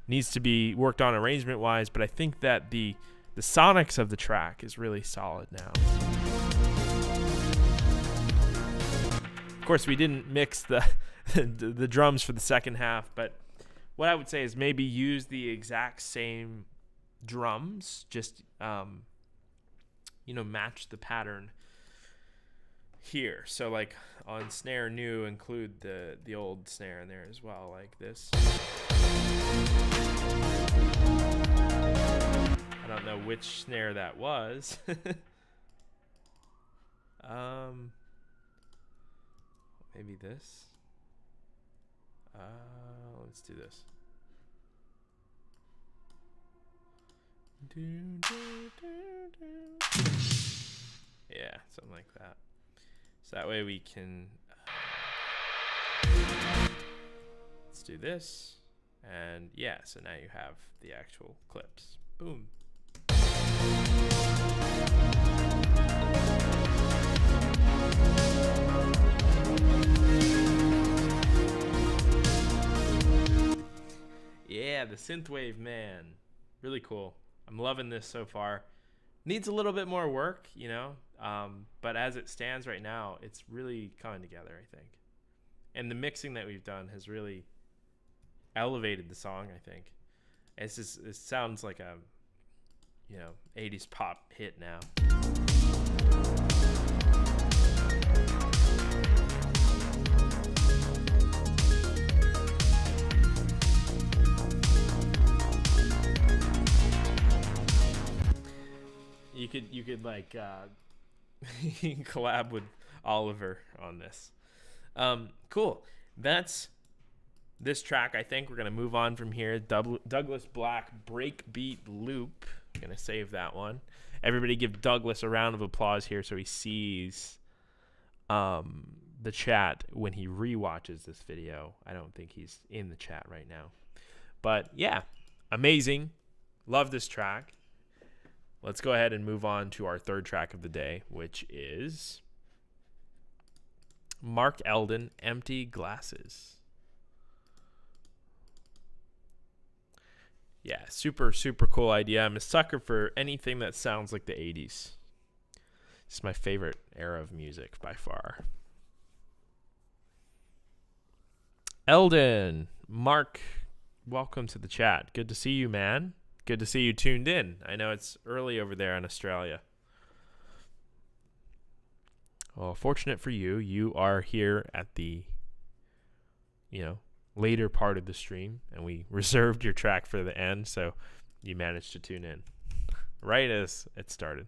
Needs to be worked on arrangement wise, but I think that the sonics of the track is really solid now. Of course, we didn't mix the drums for the second half, but what I would say is maybe use the exact same drums, just match the pattern here. So like on snare new, include the old snare in there as well, like this. I don't know which snare that was. Maybe this. Let's do this. Yeah, something like that. So that way we can let's do this. And yeah, so now you have the actual clips. Boom. Yeah, the synthwave, man. Really cool. I'm loving this so far. Needs a little bit more work, but as it stands right now, it's really coming together, I think. And the mixing that we've done has really elevated the song, I think. It sounds like a 80s pop hit now. You could like you can collab with Oliver on this. Cool. That's this track. I think we're gonna move on from here. Douglas Black, Breakbeat Loop. I'm gonna save that one. Everybody give Douglas a round of applause here so he sees the chat when he rewatches this video. I don't think he's in the chat right now. But yeah, amazing. Love this track. Let's go ahead and move on to our third track of the day, which is Mark Eldon, Empty Glasses. Yeah, super, super cool idea. I'm a sucker for anything that sounds like the 80s. It's my favorite era of music by far. Eldon, Mark, welcome to the chat. Good to see you, man. Good to see you tuned in. I know it's early over there in Australia. Well, fortunate for you, you are here at the, later part of the stream, and we reserved your track for the end, so you managed to tune in right as it started.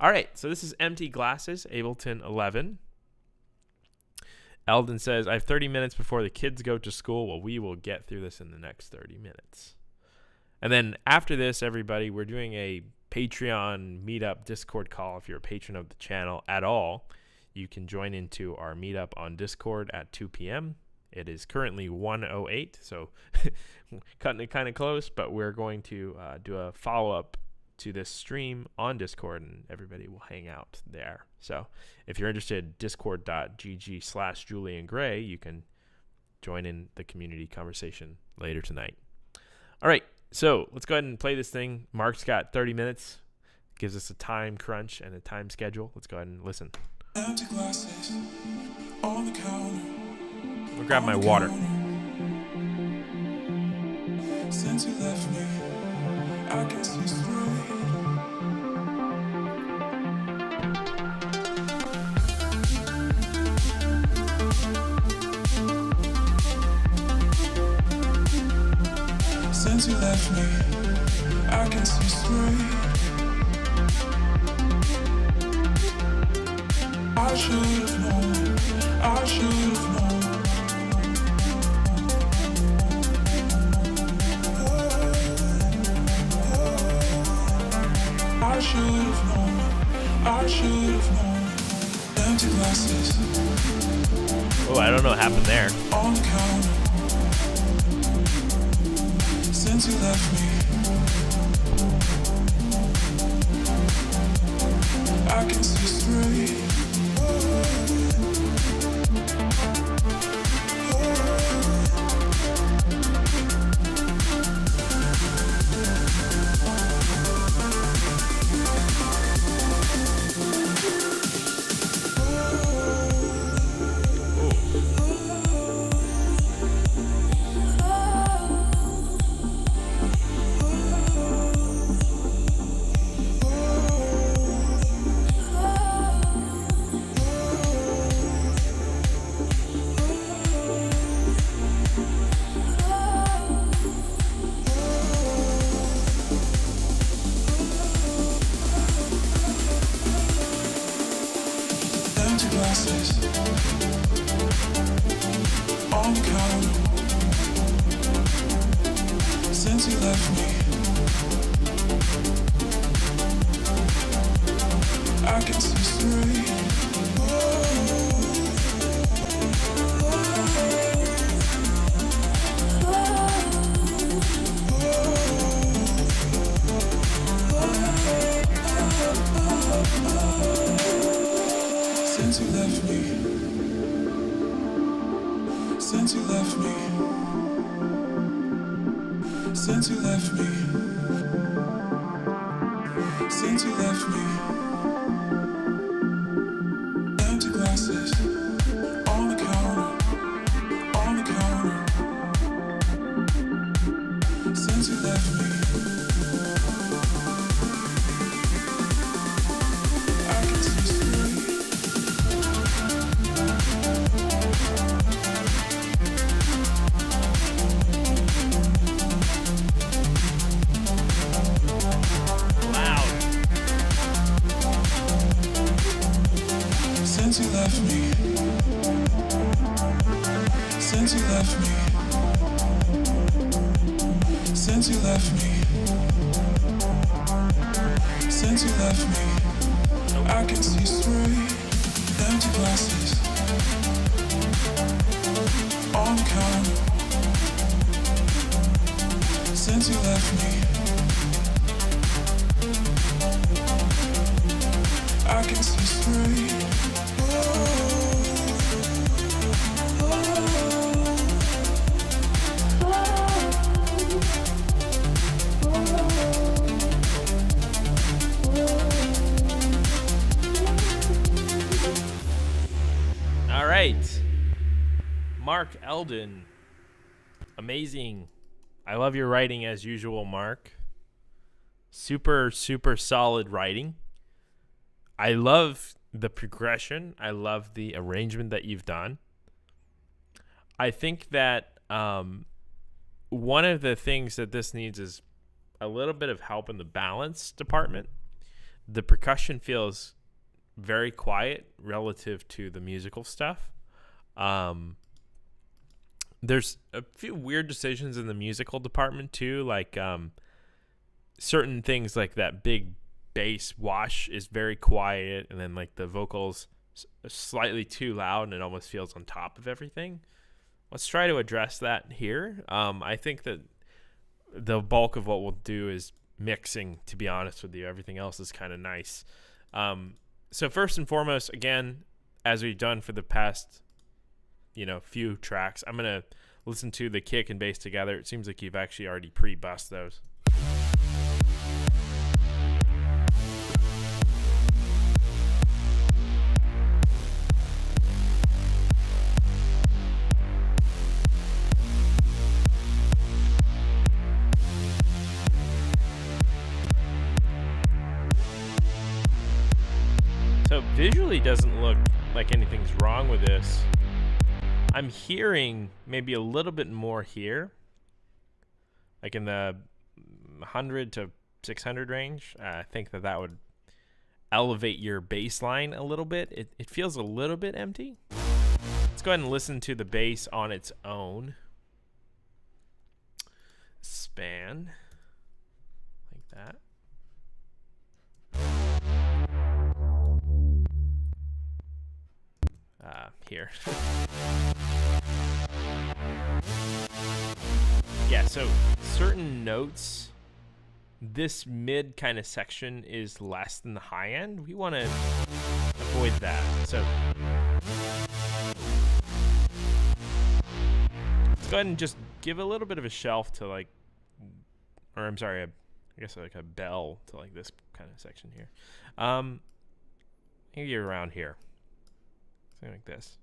All right, so this is Empty Glasses, Ableton 11. Eldon says, I have 30 minutes before the kids go to school. Well, we will get through this in the next 30 minutes. And then after this, everybody, we're doing a Patreon meetup Discord call. If you're a patron of the channel at all, you can join into our meetup on Discord at 2 p.m. It is currently 1:08, so cutting it kind of close, but we're going to do a follow-up to this stream on Discord, and everybody will hang out there. So if you're interested, discord.gg/Julian Gray, you can join in the community conversation later tonight. All right. So let's go ahead and play this thing. Mark's got 30 minutes. Gives us a time crunch and a time schedule. Let's go ahead and listen. Empty glasses on the counter. I'll grab my water. Since you left me, I can see straight. Since you left me, I can see straight. I should have known, I should have known. I should have known, I should have known. Empty glasses. Oh, I don't know what happened there. On the counter. Since you left me, I can see straight. Glasses on the counter. Since you left me, I can see straight. Since you left me, since you left me, since you left me, since you left me, empty glasses on the counter, on the counter. Since you left me, I can see straight. Since you left me, since you left me, since you left me, since you left me, I can see straight. Empty glasses on the counter. Since you left me, I can see straight. All right. Mark Eldon. Amazing. I love your writing as usual, Mark. Super, super solid writing. I love the progression. I love the arrangement that you've done. I think that one of the things that this needs is a little bit of help in the balance department. The percussion feels very quiet relative to the musical stuff. There's a few weird decisions in the musical department too, like certain things like that big bass wash is very quiet, and then like the vocals slightly too loud and it almost feels on top of everything. Let's try to address that here. I think that the bulk of what we'll do is mixing, to be honest with you. Everything else is kind of nice. So first and foremost, again, as we've done for the past, few tracks, I'm going to listen to the kick and bass together. It seems like you've actually already pre-bussed those. like anything's wrong with this. I'm hearing maybe a little bit more here, like in the 100 to 600 range. I think that would elevate your bass line a little bit. It feels a little bit empty. Let's go ahead and listen to the bass on its own. Span. Like that. Here. Yeah, so certain notes, this mid kind of section is less than the high end. We want to avoid that. So let's go ahead and just give a little bit of a shelf to like, or I'm sorry, I guess like a bell to like this kind of section here. Maybe around here. Something like this.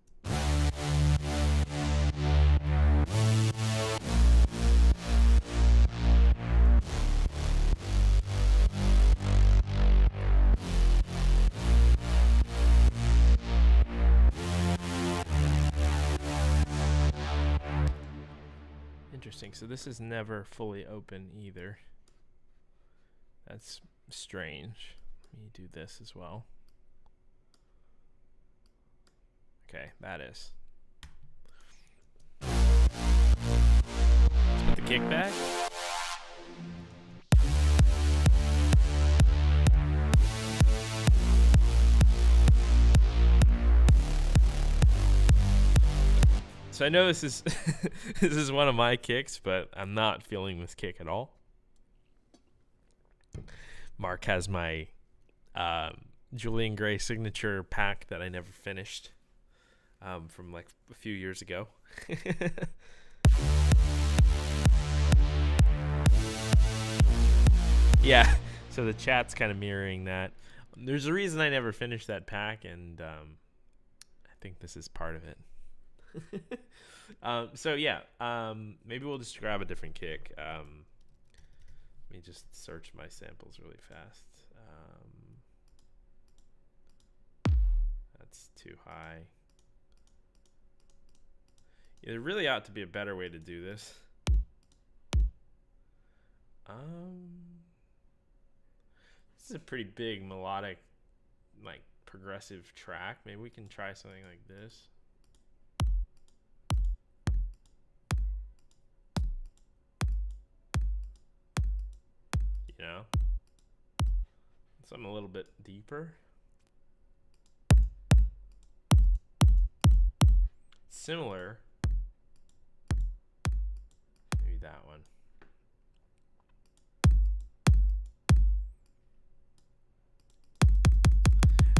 Interesting. So this is never fully open either. That's strange. Let me do this as well. Okay, that is. Let's put the kick back. So I know this is this is one of my kicks, but I'm not feeling this kick at all. Mark has my Julian Gray signature pack that I never finished. From like a few years ago. Yeah, so the chat's kind of mirroring that. There's a reason I never finished that pack, and I think this is part of it. So yeah, maybe we'll just grab a different kick. Let me just search my samples really fast. That's too high. Yeah, there really ought to be a better way to do this. This is a pretty big melodic, like progressive track. Maybe we can try something like this. You know? Something a little bit deeper. Similar. Maybe that one.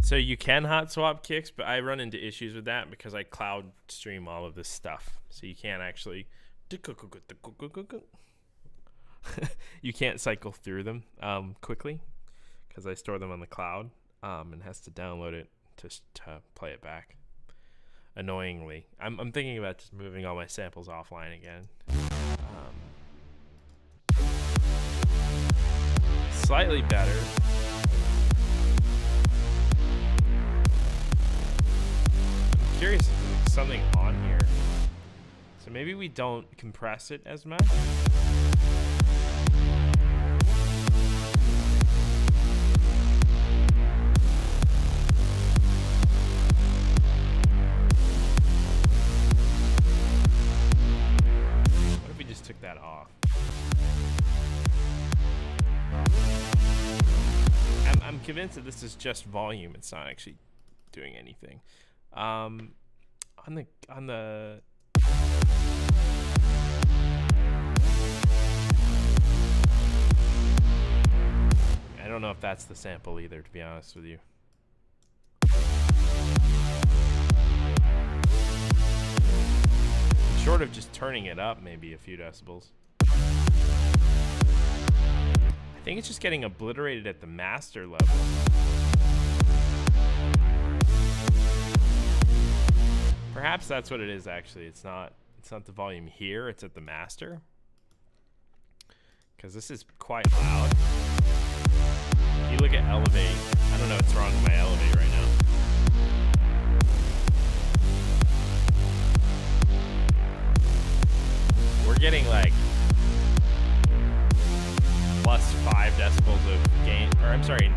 So you can hot swap kicks, but I run into issues with that because I cloud stream all of this stuff. So you can't actually you can't cycle through them quickly because I store them on the cloud and has to download it to play it back. Annoyingly, I'm thinking about just moving all my samples offline again. Slightly better. I'm curious if there's something on here. So maybe we don't compress it as much. Took that off. I'm convinced that this is just volume. It's not actually doing anything. On the I don't know if that's the sample either, to be honest with you. Short of just turning it up maybe a few decibels. I think it's just getting obliterated at the master level. Perhaps that's what it is actually. It's not the volume here, it's at the master. Because this is quite loud. If you look at Elevate, I don't know what's wrong with my Elevate right now. getting like plus 5 decibels of gain, or I'm sorry,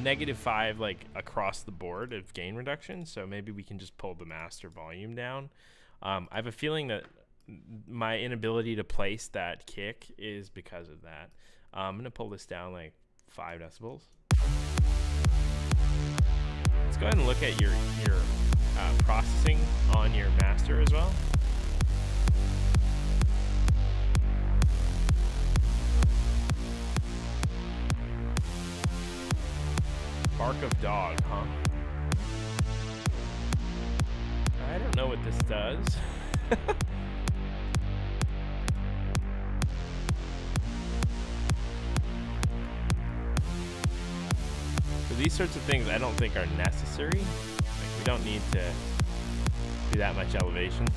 -5 like across the board of gain reduction. So maybe we can just pull the master volume down. I have a feeling that my inability to place that kick is because of that. I'm gonna pull this down like 5 decibels. Let's go ahead and look at your processing on your master as well. Bark of dog, huh? I don't know what this does. So these sorts of things I don't think are necessary. Like, we don't need to do that much elevation.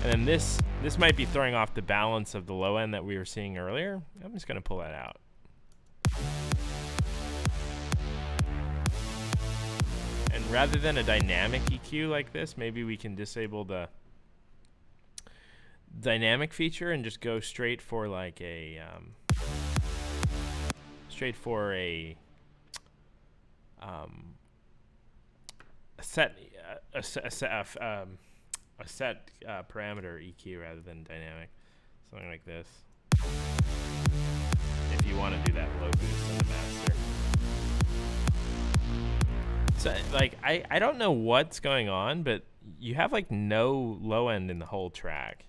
And then this might be throwing off the balance of the low end that we were seeing earlier. I'm just going to pull that out. And rather than a dynamic EQ like this, maybe we can disable the dynamic feature and just go straight for like a set parameter EQ rather than dynamic, something like this. If you want to do that low boost on the master. So, like, I don't know what's going on, but you have, like, no low end in the whole track.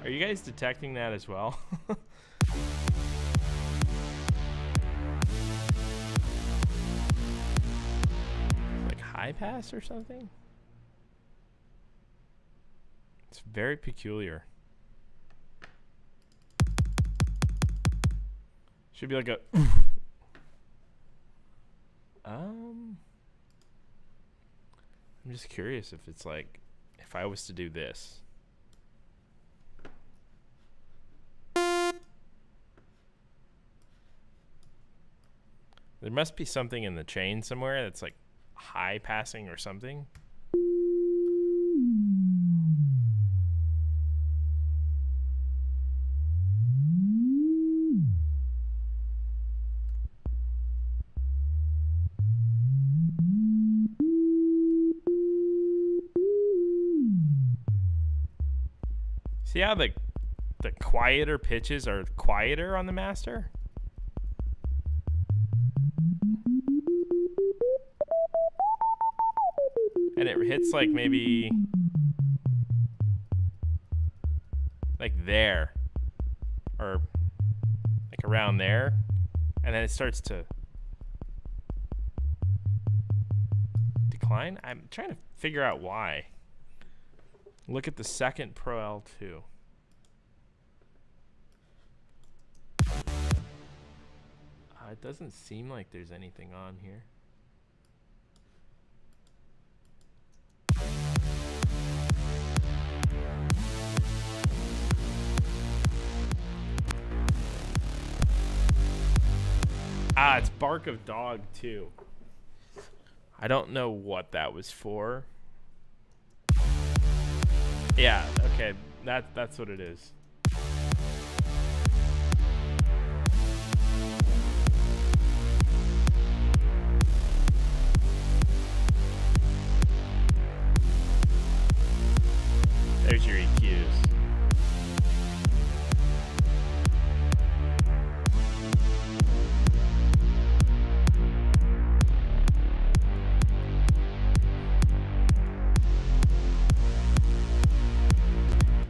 Are you guys detecting that as well? High pass or something? It's very peculiar. Should be like a I'm just curious if it's like if I was to do this. There must be something in the chain somewhere that's like high passing or something. See how the quieter pitches are quieter on the master? And it hits like maybe like there or like around there, and then it starts to decline. I'm trying to figure out why. Look at the second Pro L2. It doesn't seem like there's anything on here. It's bark of dog too. I don't know what that was for. Yeah, okay, that's what it is. There's your EQs.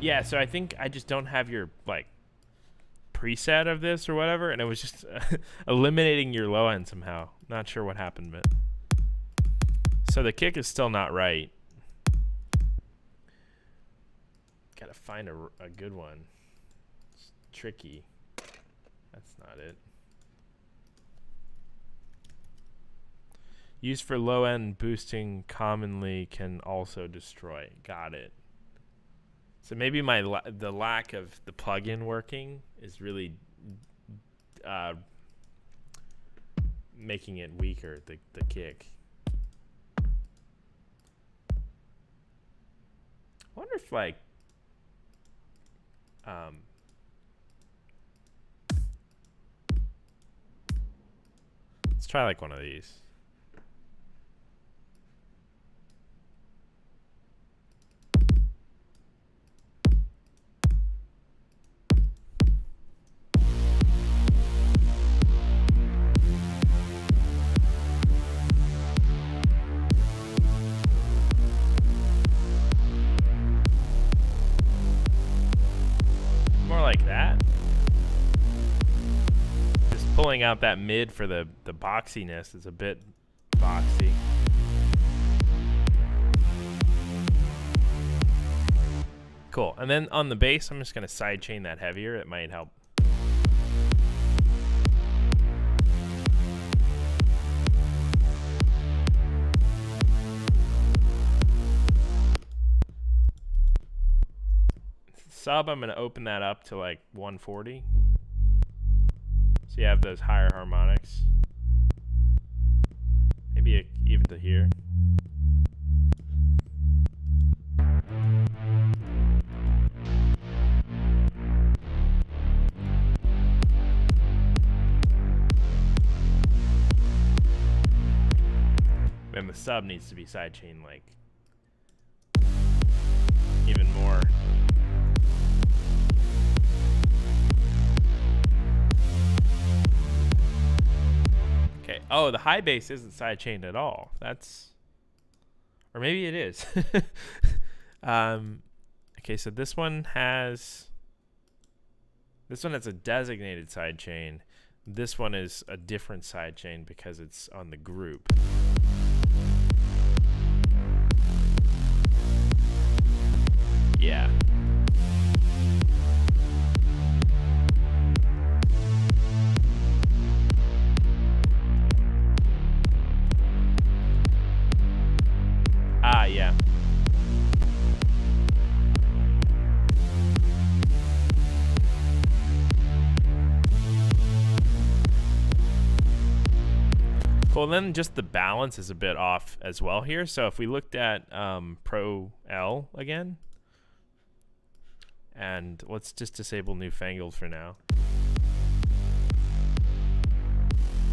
Yeah, so I think I just don't have your like preset of this or whatever, and it was just eliminating your low end somehow. Not sure what happened, but so the kick is still not right. Gotta find a good one. It's tricky. That's not it. Used for low-end boosting commonly can also destroy. Got it. So maybe the lack of the plugin working is really making it weaker, the kick. I wonder if like let's try like one of these. More like that. Just pulling out that mid for the boxiness is a bit boxy. Cool. And then on the bass, I'm just going to sidechain that heavier. It might help. Sub, I'm going to open that up to like 140. So you have those higher harmonics. Maybe even to here. And the sub needs to be sidechained like even more. Okay. Oh, the high bass isn't sidechained at all. That's, or maybe it is. Okay, so this one has a designated sidechain. This one is a different sidechain because it's on the group. Yeah. Ah, yeah. Cool, then just the balance is a bit off as well here. So if we looked at Pro L again, and let's just disable Newfangled for now.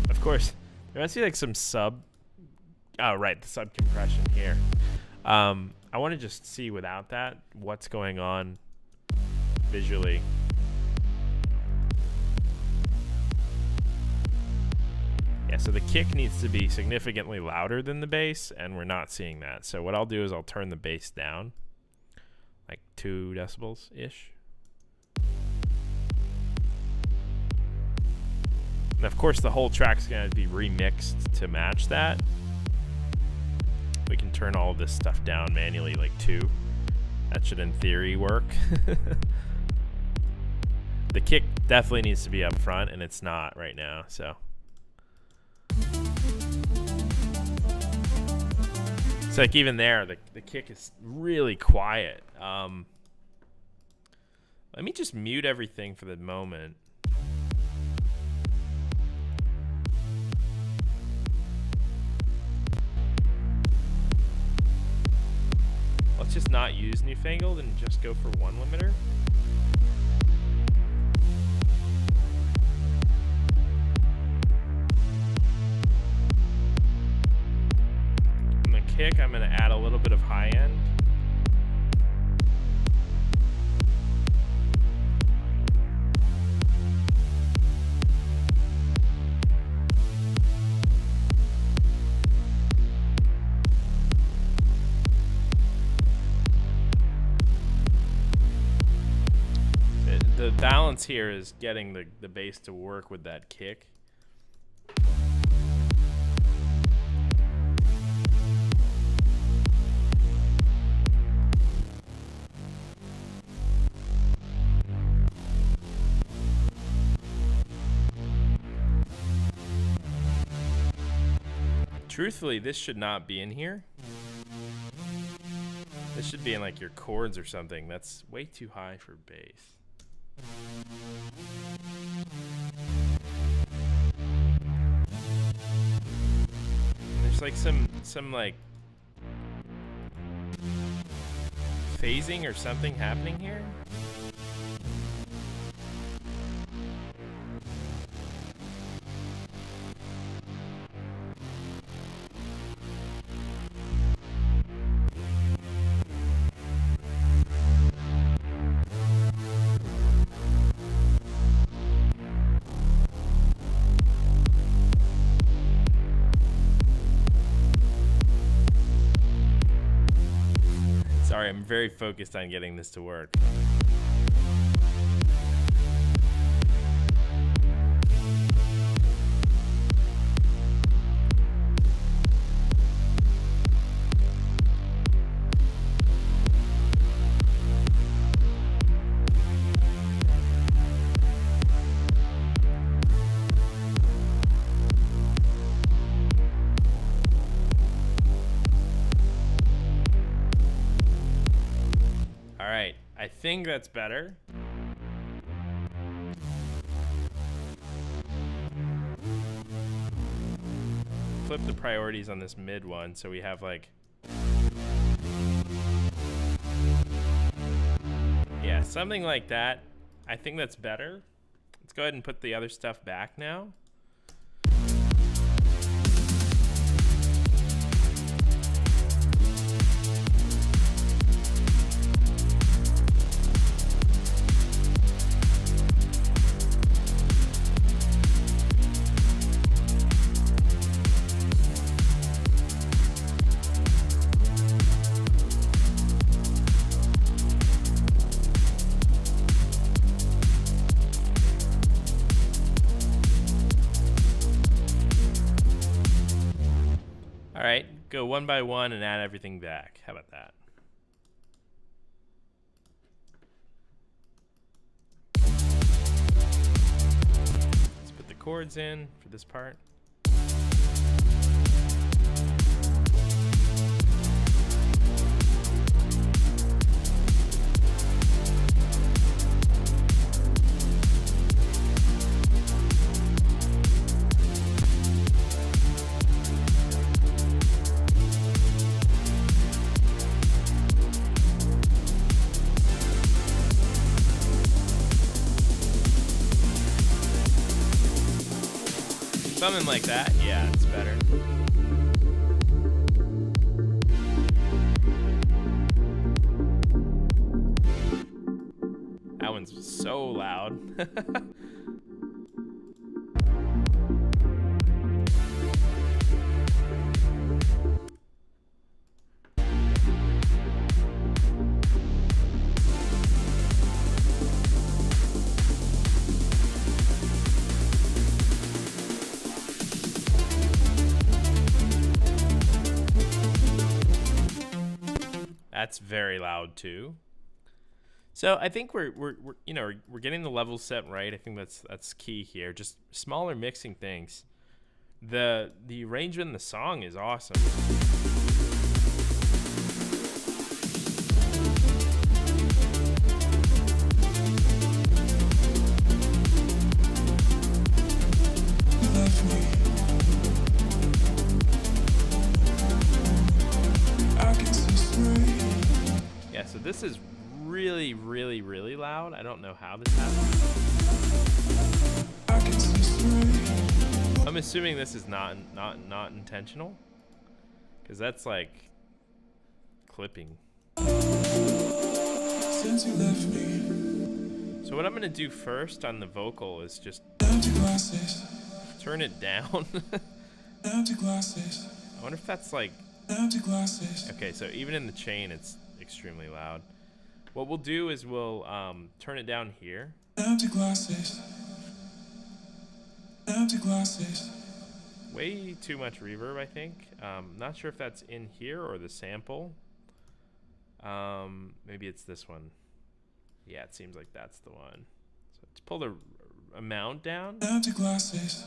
Of course, there must be like some sub. Oh, right, the sub compression here. I want to just see without that what's going on visually. Yeah, so the kick needs to be significantly louder than the bass, and we're not seeing that. So what I'll do is I'll turn the bass down, like 2 decibels-ish. And of course, the whole track's going to be remixed to match that. We can turn all of this stuff down manually, like 2. That should, in theory, work. The kick definitely needs to be up front, and it's not right now, so. It's like even there, the kick is really quiet. Let me just mute everything for the moment. Let's just not use Newfangled and just go for 1 limiter. On the kick, I'm going to add a little bit of high end. The balance here is getting the bass to work with that kick. Truthfully, this should not be in here. This should be in like your chords or something. That's way too high for bass. There's like some like phasing or something happening here. Sorry, I'm very focused on getting this to work. I think that's better. Flip the priorities on this mid one so we have like, yeah, something like that. I think that's better. Let's go ahead and put the other stuff back now. All right, go one by one and add everything back. How about that? Let's put the chords in for this part. Something like that, yeah, it's better. That one's so loud. That's very loud too. So I think we're getting the levels set right. I think that's key here. Just smaller mixing things. The arrangement in the song is awesome. Yeah, so this is really, really, really loud. I don't know how this happened. I'm assuming this is not intentional, because that's like clipping. Since you left me, So what I'm gonna do first on the vocal is just empty glasses, turn it down. empty glasses, I wonder if that's like, empty glasses. okay, so even in the chain it's extremely loud. What we'll do is we'll turn it down here. Empty glasses, empty glasses. Way too much reverb, I think. Not sure if that's in here or the sample. Maybe it's this one. Yeah, it seems like that's the one. So let's pull the amount down. Empty glasses.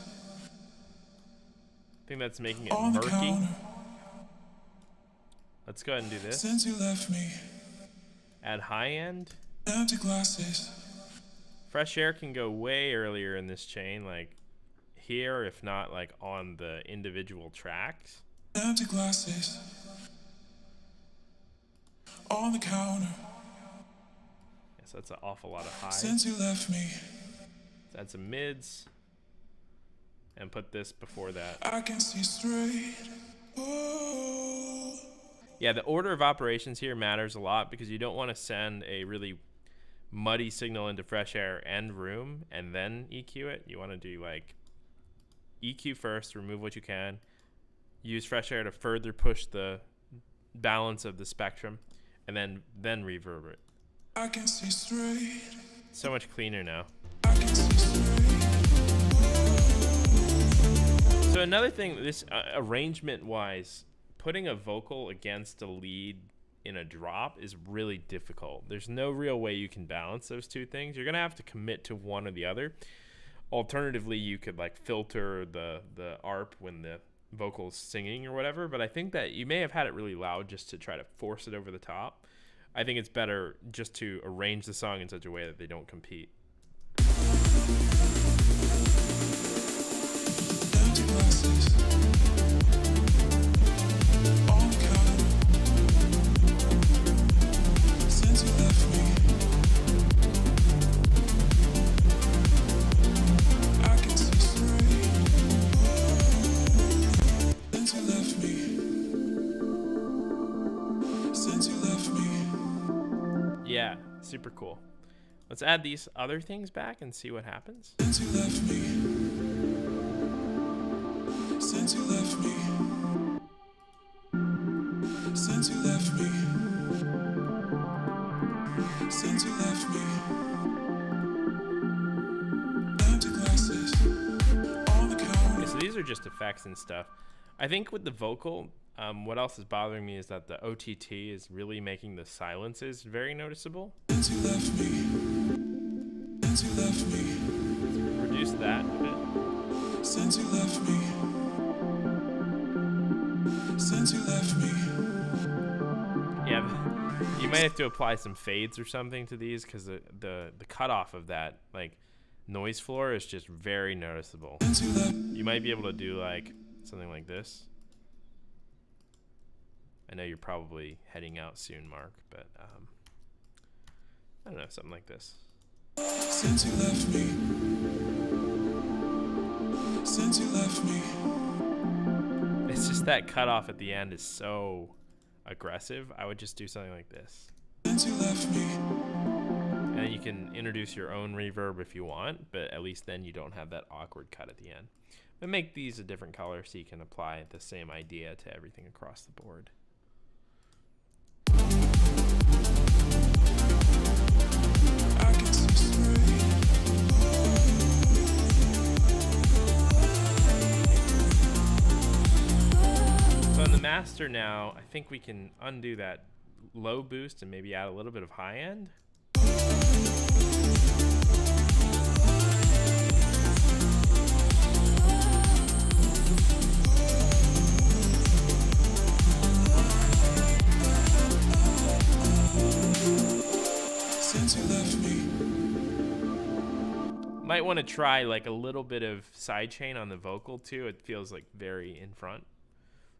I think that's making it on the murky. counter. Let's go ahead and do this. Since you left me, Add high end. empty glasses. Fresh air can go way earlier in this chain, like here, if not like on the individual tracks. Empty glasses on the counter. Yes, that's an awful lot of highs. Since you left me, Let's add some mids and put this before that. I can see straight. Oh, Yeah, the order of operations here matters a lot because you don't want to send a really muddy signal into fresh air and room and then EQ it. You want to do like EQ first, remove what you can, use fresh air to further push the balance of the spectrum, and then reverb it. I can see straight. So much cleaner now. I can see straight. So another thing, this arrangement wise, putting a vocal against a lead in a drop is really difficult. There's no real way you can balance those two things. You're gonna have to commit to one or the other. Alternatively, you could like filter the ARP when the vocal's singing or whatever, but I think that you may have had it really loud just to try to force it over the top. I think it's better just to arrange the song in such a way that they don't compete. Empty glasses on the counter. Since you left me, I can see straight. Since you left me, since you left me. Yeah, super cool. Let's add these other things back and see what happens. Since you left me, since you left me, since you left me, since you left me, empty glasses on the counter. Okay, so these are just effects and stuff. I think with the vocal, what else is bothering me is that the OTT is really making the silences very noticeable. Since you left me, since you left me, Reduce that a bit. since you left me, since you left me, Yeah, you might have to apply some fades or something to these because the cutoff of that like noise floor is just very noticeable. since you left. You might be able to do like something like this. I know you're probably heading out soon, Mark, but I don't know, something like this. Since you left me, since you left me, It's just that cutoff at the end is so aggressive. I would just do something like this. since you left me, And then you can introduce your own reverb if you want, but at least then you don't have that awkward cut at the end. But make these a different color so you can apply the same idea to everything across the board. I can see straight. So on the master now, I think we can undo that low boost and maybe add a little bit of high end. Since you left me, Might want to try like a little bit of sidechain on the vocal too. It feels like very in front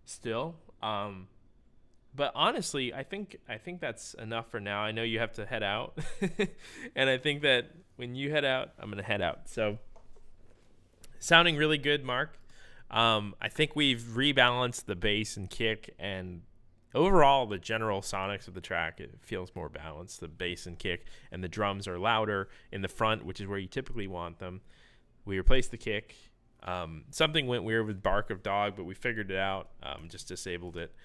still. But honestly, I think that's enough for now. I know you have to head out. And I think that when you head out, I'm going to head out. So sounding really good, Mark. I think we've rebalanced the bass and kick, and overall the general sonics of the track, it feels more balanced. The bass and kick and the drums are louder in the front, which is where you typically want them. We replaced the kick. Something went weird with Bark of Dog, but we figured it out. Just disabled it.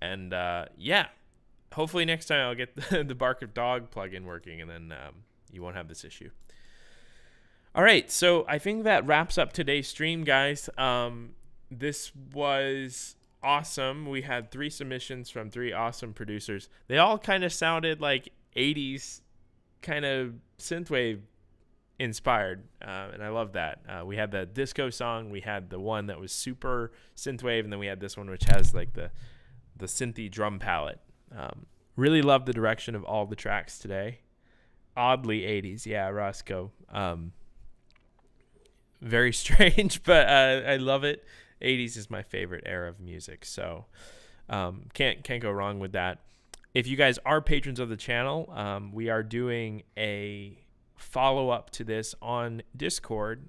And yeah, hopefully next time I'll get the Bark of Dog plugin working, and then you won't have this issue. All right, so I think that wraps up today's stream, guys. This was awesome. We had 3 submissions from 3 awesome producers. They all kind of sounded like 80s kind of synthwave inspired, and I love that. We had the disco song, we had the one that was super synthwave, and then we had this one which has like the synthy drum palette. Really love the direction of all the tracks today. Oddly 80s, yeah, Roscoe. Very strange, but I love it. 80s is my favorite era of music, so can't go wrong with that. If you guys are patrons of the channel, we are doing a follow-up to this on Discord,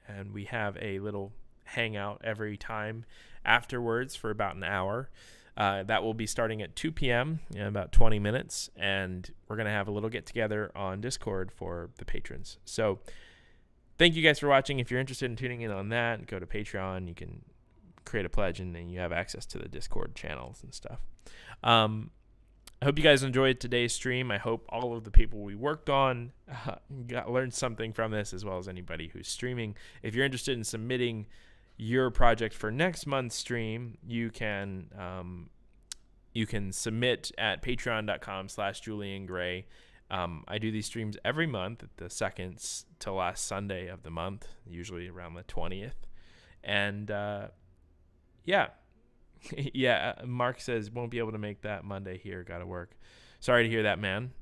and we have a little hangout every time afterwards for about an hour. That will be starting at 2 p.m. in about 20 minutes, and we're going to have a little get-together on Discord for the patrons. So thank you guys for watching. If you're interested in tuning in on that, go to Patreon. You can create a pledge, and then you have access to the Discord channels and stuff. I hope you guys enjoyed today's stream. I hope all of the people we worked on learned something from this, as well as anybody who's streaming. If you're interested in submitting your project for next month's stream, you can submit at patreon.com/JulianGray. I do these streams every month at the second to last Sunday of the month, usually around the 20th. And yeah, Mark says won't be able to make that Monday here. Got to work. Sorry to hear that, man.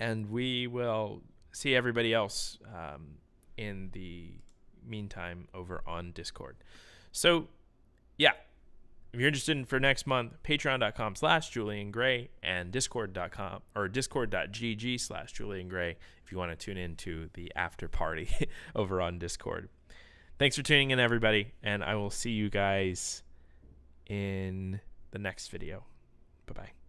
And we will see everybody else in the meantime over on Discord. So yeah, if you're interested in for next month, patreon.com/JulianGray and discord.com or discord.gg/JulianGray if you want to tune into the after party over on Discord. Thanks for tuning in, everybody, and I will see you guys in the next video. Bye-bye.